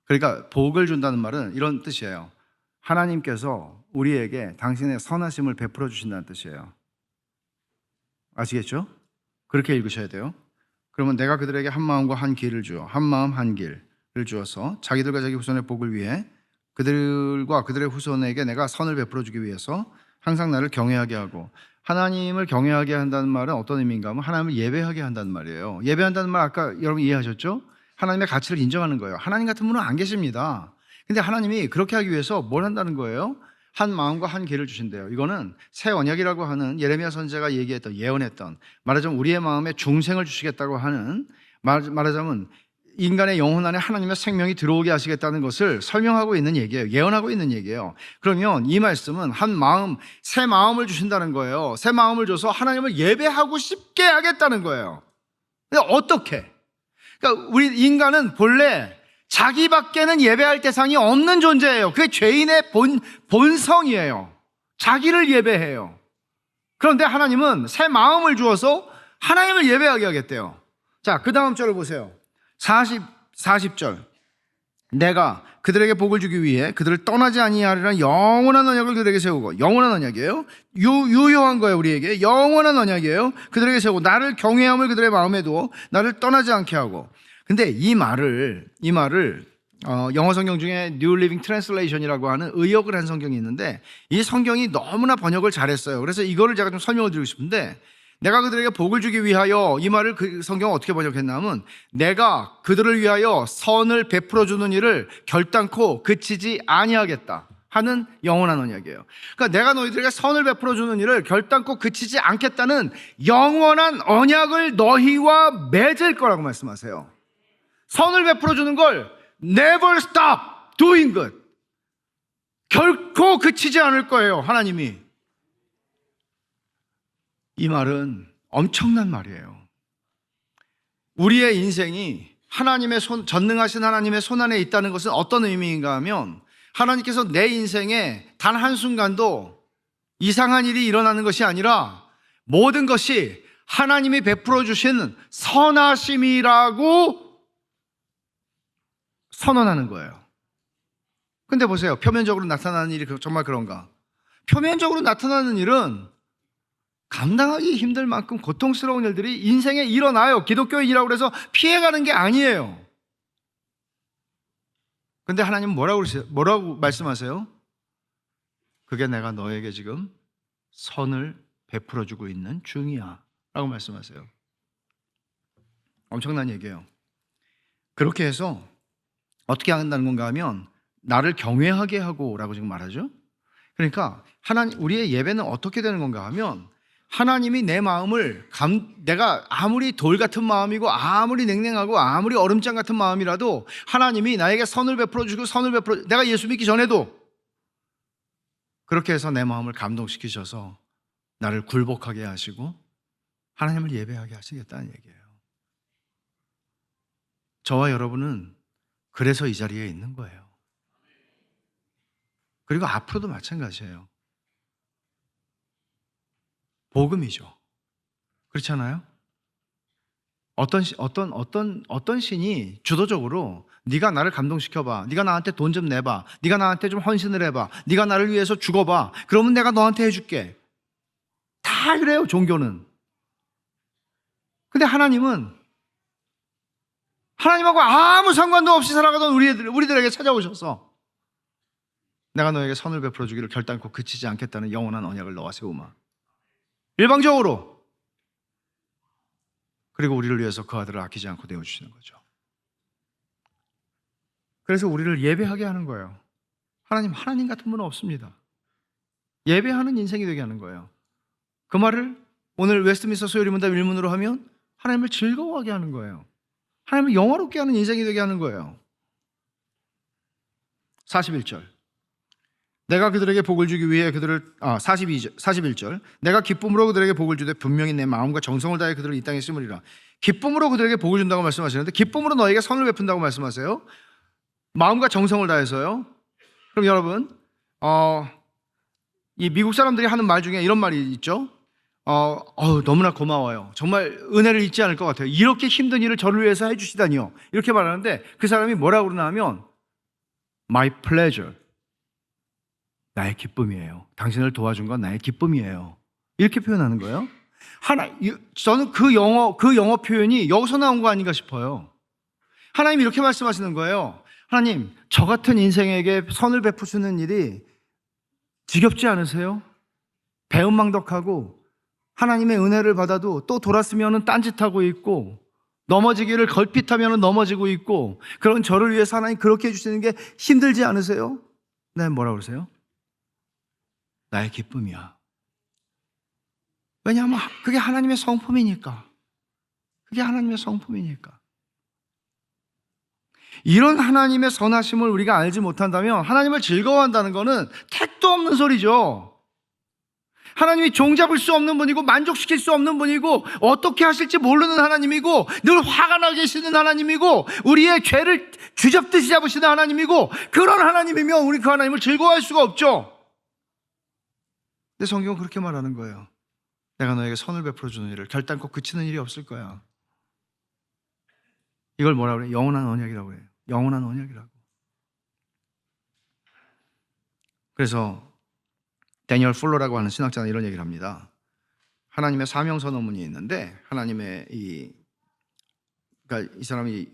그러니까 복을 준다는 말은 이런 뜻이에요. 하나님께서 우리에게 당신의 선하심을 베풀어 주신다는 뜻이에요. 아시겠죠? 그렇게 읽으셔야 돼요. 그러면 내가 그들에게 한 마음과 한 길을 주어, 한 마음 한 길을 주어서 자기들과 자기 후손의 복을 위해 그들과 그들의 후손에게 내가 선을 베풀어 주기 위해서 항상 나를 경외하게 하고. 하나님을 경외하게 한다는 말은 어떤 의미인가 하면 하나님을 예배하게 한다는 말이에요. 예배한다는 말 아까 여러분 이해하셨죠? 하나님의 가치를 인정하는 거예요. 하나님 같은 분은 안 계십니다. 근데 하나님이 그렇게 하기 위해서 뭘 한다는 거예요? 한 마음과 한 길을 주신대요. 이거는 새 언약이라고 하는 예레미야 선지자가 얘기했던, 예언했던, 말하자면 우리의 마음에 중생을 주시겠다고 하는, 말하자면 인간의 영혼 안에 하나님의 생명이 들어오게 하시겠다는 것을 설명하고 있는 얘기예요. 예언하고 있는 얘기예요. 그러면 이 말씀은 한 마음, 새 마음을 주신다는 거예요. 새 마음을 줘서 하나님을 예배하고 싶게 하겠다는 거예요. 근데 어떻게? 그러니까 우리 인간은 본래 자기밖에는 예배할 대상이 없는 존재예요. 그게 죄인의 본성이에요. 자기를 예배해요. 그런데 하나님은 새 마음을 주어서 하나님을 예배하게 하겠대요. 자, 그 다음 절을 보세요. 40절. 내가 그들에게 복을 주기 위해 그들을 떠나지 아니하리라는 영원한 언약을 그들에게 세우고. 영원한 언약이에요. 유효한 거예요. 우리에게 영원한 언약이에요. 그들에게 세우고 나를 경외함을 그들의 마음에 두어 나를 떠나지 않게 하고. 근데 이 말을 영어 성경 중에 New Living Translation이라고 하는 의역을 한 성경이 있는데 이 성경이 너무나 번역을 잘했어요. 그래서 이거를 제가 좀 설명을 드리고 싶은데, 내가 그들에게 복을 주기 위하여, 이 말을 그 성경은 어떻게 번역했나 하면 내가 그들을 위하여 선을 베풀어 주는 일을 결단코 그치지 아니하겠다 하는 영원한 언약이에요. 그러니까 내가 너희들에게 선을 베풀어 주는 일을 결단코 그치지 않겠다는 영원한 언약을 너희와 맺을 거라고 말씀하세요. 선을 베풀어 주는 걸 never stop doing good. 결코 그치지 않을 거예요, 하나님이. 이 말은 엄청난 말이에요. 우리의 인생이 하나님의 전능하신 하나님의 손 안에 있다는 것은 어떤 의미인가 하면, 하나님께서 내 인생에 단 한순간도 이상한 일이 일어나는 것이 아니라 모든 것이 하나님이 베풀어 주신 선하심이라고 선언하는 거예요. 근데 보세요. 표면적으로 나타나는 일이 정말 그런가? 표면적으로 나타나는 일은 감당하기 힘들 만큼 고통스러운 일들이 인생에 일어나요. 기독교인이라고 해서 피해가는 게 아니에요. 근데 하나님은 뭐라고 말씀하세요? 그게 내가 너에게 지금 선을 베풀어주고 있는 중이야 라고 말씀하세요. 엄청난 얘기예요. 그렇게 해서 어떻게 한다는 건가 하면 나를 경외하게 하고 라고 지금 말하죠. 그러니까 우리의 예배는 어떻게 되는 건가 하면 하나님이 내 마음을 내가 아무리 돌 같은 마음이고 아무리 냉랭하고 아무리 얼음장 같은 마음이라도 하나님이 나에게 선을 베풀어 주고 내가 예수 믿기 전에도 그렇게 해서 내 마음을 감동시키셔서 나를 굴복하게 하시고 하나님을 예배하게 하시겠다는 얘기예요. 저와 여러분은 그래서 이 자리에 있는 거예요. 그리고 앞으로도 마찬가지예요. 복음이죠. 그렇잖아요? 어떤 신이 주도적으로 네가 나를 감동시켜봐, 네가 나한테 돈 좀 내봐, 네가 나한테 좀 헌신을 해봐, 네가 나를 위해서 죽어봐, 그러면 내가 너한테 해줄게. 다 그래요, 종교는. 근데 하나님은 하나님하고 아무 상관도 없이 살아가던 우리들에게 찾아오셔서 내가 너에게 선을 베풀어 주기를 결단코 그치지 않겠다는 영원한 언약을 너와 세우마. 일방적으로. 그리고 우리를 위해서 그 아들을 아끼지 않고 내어주시는 거죠. 그래서 우리를 예배하게 하는 거예요. 하나님 같은 분은 없습니다. 예배하는 인생이 되게 하는 거예요. 그 말을 오늘 웨스트민스터 소요리문답 일문으로 하면 하나님을 즐거워하게 하는 거예요. 하나님을 영화롭게 하는 인생이 되게 하는 거예요. 41절. 내가 그들에게 복을 주기 위해 41절. 내가 기쁨으로 그들에게 복을 주되 분명히 내 마음과 정성을 다해 그들을 이 땅에 심으리라. 기쁨으로 그들에게 복을 준다고 말씀하시는데 기쁨으로 너에게 선을 베푼다고 말씀하세요. 마음과 정성을 다해서요. 그럼 여러분, 이 미국 사람들이 하는 말 중에 이런 말이 있죠. 너무나 고마워요. 정말 은혜를 잊지 않을 것 같아요. 이렇게 힘든 일을 저를 위해서 해주시다니요. 이렇게 말하는데 그 사람이 뭐라고 그러나 하면 My pleasure. 나의 기쁨이에요. 당신을 도와준 건 나의 기쁨이에요. 이렇게 표현하는 거예요. 저는 그 영어 표현이 여기서 나온 거 아닌가 싶어요. 하나님이 이렇게 말씀하시는 거예요. 하나님, 저 같은 인생에게 선을 베푸시는 일이 지겹지 않으세요? 배은망덕하고 하나님의 은혜를 받아도 또 돌았으면 딴짓하고 있고 넘어지기를 걸핏하면 넘어지고 있고 그런 저를 위해서 하나님 그렇게 해주시는 게 힘들지 않으세요? 네, 뭐라고 그러세요? 나의 기쁨이야. 왜냐하면 그게 하나님의 성품이니까. 그게 하나님의 성품이니까. 이런 하나님의 선하심을 우리가 알지 못한다면 하나님을 즐거워한다는 것은 택도 없는 소리죠. 하나님이 종잡을 수 없는 분이고 만족시킬 수 없는 분이고 어떻게 하실지 모르는 하나님이고 늘 화가 나 계시는 하나님이고 우리의 죄를 쥐잡듯이 잡으시는 하나님이고 그런 하나님이면 우리 그 하나님을 즐거워할 수가 없죠. 근데 성경은 그렇게 말하는 거예요. 내가 너에게 선을 베풀어 주는 일을 결단코 그치는 일이 없을 거야. 이걸 뭐라고 그래요? 영원한 언약이라고 해요. 영원한 언약이라고. 그래서 데니얼 풀러라고 하는 신학자는 이런 얘기를 합니다. 하나님의 사명 선언문이 있는데 그러니까 이 사람이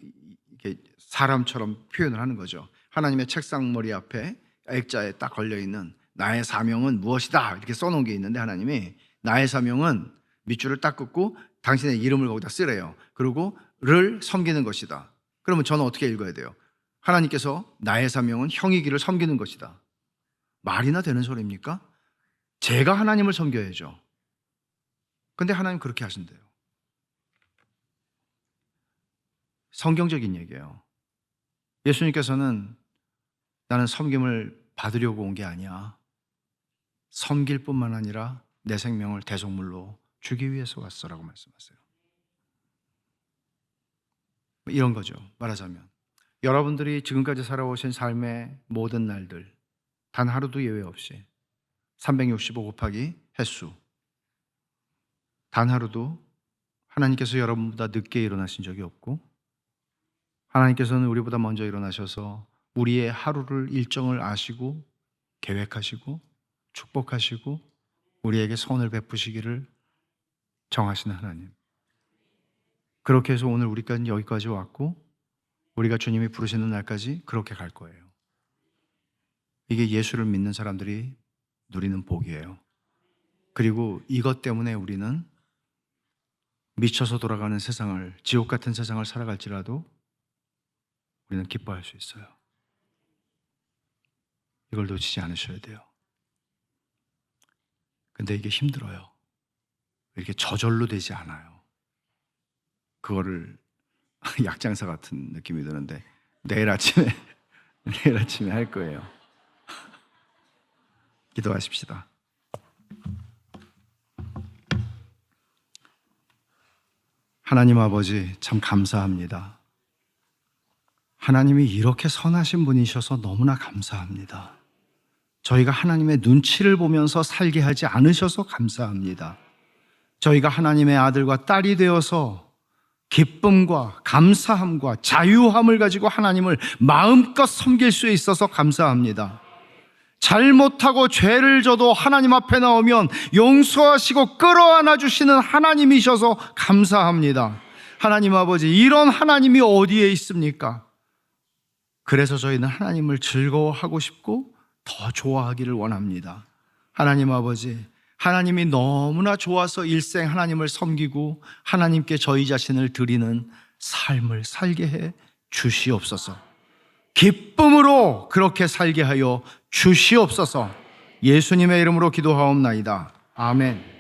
이렇게 사람처럼 표현을 하는 거죠. 하나님의 책상 머리 앞에 액자에 딱 걸려 있는 나의 사명은 무엇이다 이렇게 써놓은 게 있는데 하나님이 나의 사명은 밑줄을 딱 긋고 당신의 이름을 거기다 쓰래요. 그리고 를 섬기는 것이다. 그러면 저는 어떻게 읽어야 돼요? 하나님께서 나의 사명은 형이기를 섬기는 것이다. 말이나 되는 소리입니까? 제가 하나님을 섬겨야죠. 근데 하나님 그렇게 하신대요. 성경적인 얘기예요. 예수님께서는 나는 섬김을 받으려고 온 게 아니야. 섬길 뿐만 아니라 내 생명을 대속물로 주기 위해서 왔어라고 말씀하세요. 이런 거죠. 말하자면 여러분들이 지금까지 살아오신 삶의 모든 날들 단 하루도 예외 없이 365 곱하기 횟수 단 하루도 하나님께서 여러분보다 늦게 일어나신 적이 없고 하나님께서는 우리보다 먼저 일어나셔서 우리의 하루를 일정을 아시고 계획하시고 축복하시고 우리에게 선을 베푸시기를 정하시는 하나님. 그렇게 해서 오늘 우리까지 여기까지 왔고 우리가 주님이 부르시는 날까지 그렇게 갈 거예요. 이게 예수를 믿는 사람들이 누리는 복이에요. 그리고 이것 때문에 우리는 미쳐서 돌아가는 세상을, 지옥 같은 세상을 살아갈지라도 우리는 기뻐할 수 있어요. 이걸 놓치지 않으셔야 돼요. 근데 이게 힘들어요. 이렇게 저절로 되지 않아요. 그거를 약장사 같은 느낌이 드는데 내일 아침에 할 거예요. 기도하십시다. 하나님 아버지, 참 감사합니다. 하나님이 이렇게 선하신 분이셔서 너무나 감사합니다. 저희가 하나님의 눈치를 보면서 살게 하지 않으셔서 감사합니다. 저희가 하나님의 아들과 딸이 되어서 기쁨과 감사함과 자유함을 가지고 하나님을 마음껏 섬길 수 있어서 감사합니다. 잘못하고 죄를 져도 하나님 앞에 나오면 용서하시고 끌어안아 주시는 하나님이셔서 감사합니다. 하나님 아버지, 이런 하나님이 어디에 있습니까? 그래서 저희는 하나님을 즐거워하고 싶고 더 좋아하기를 원합니다. 하나님 아버지, 하나님이 너무나 좋아서 일생 하나님을 섬기고 하나님께 저희 자신을 드리는 삶을 살게 해 주시옵소서. 기쁨으로 그렇게 살게 하여 주시옵소서. 예수님의 이름으로 기도하옵나이다. 아멘.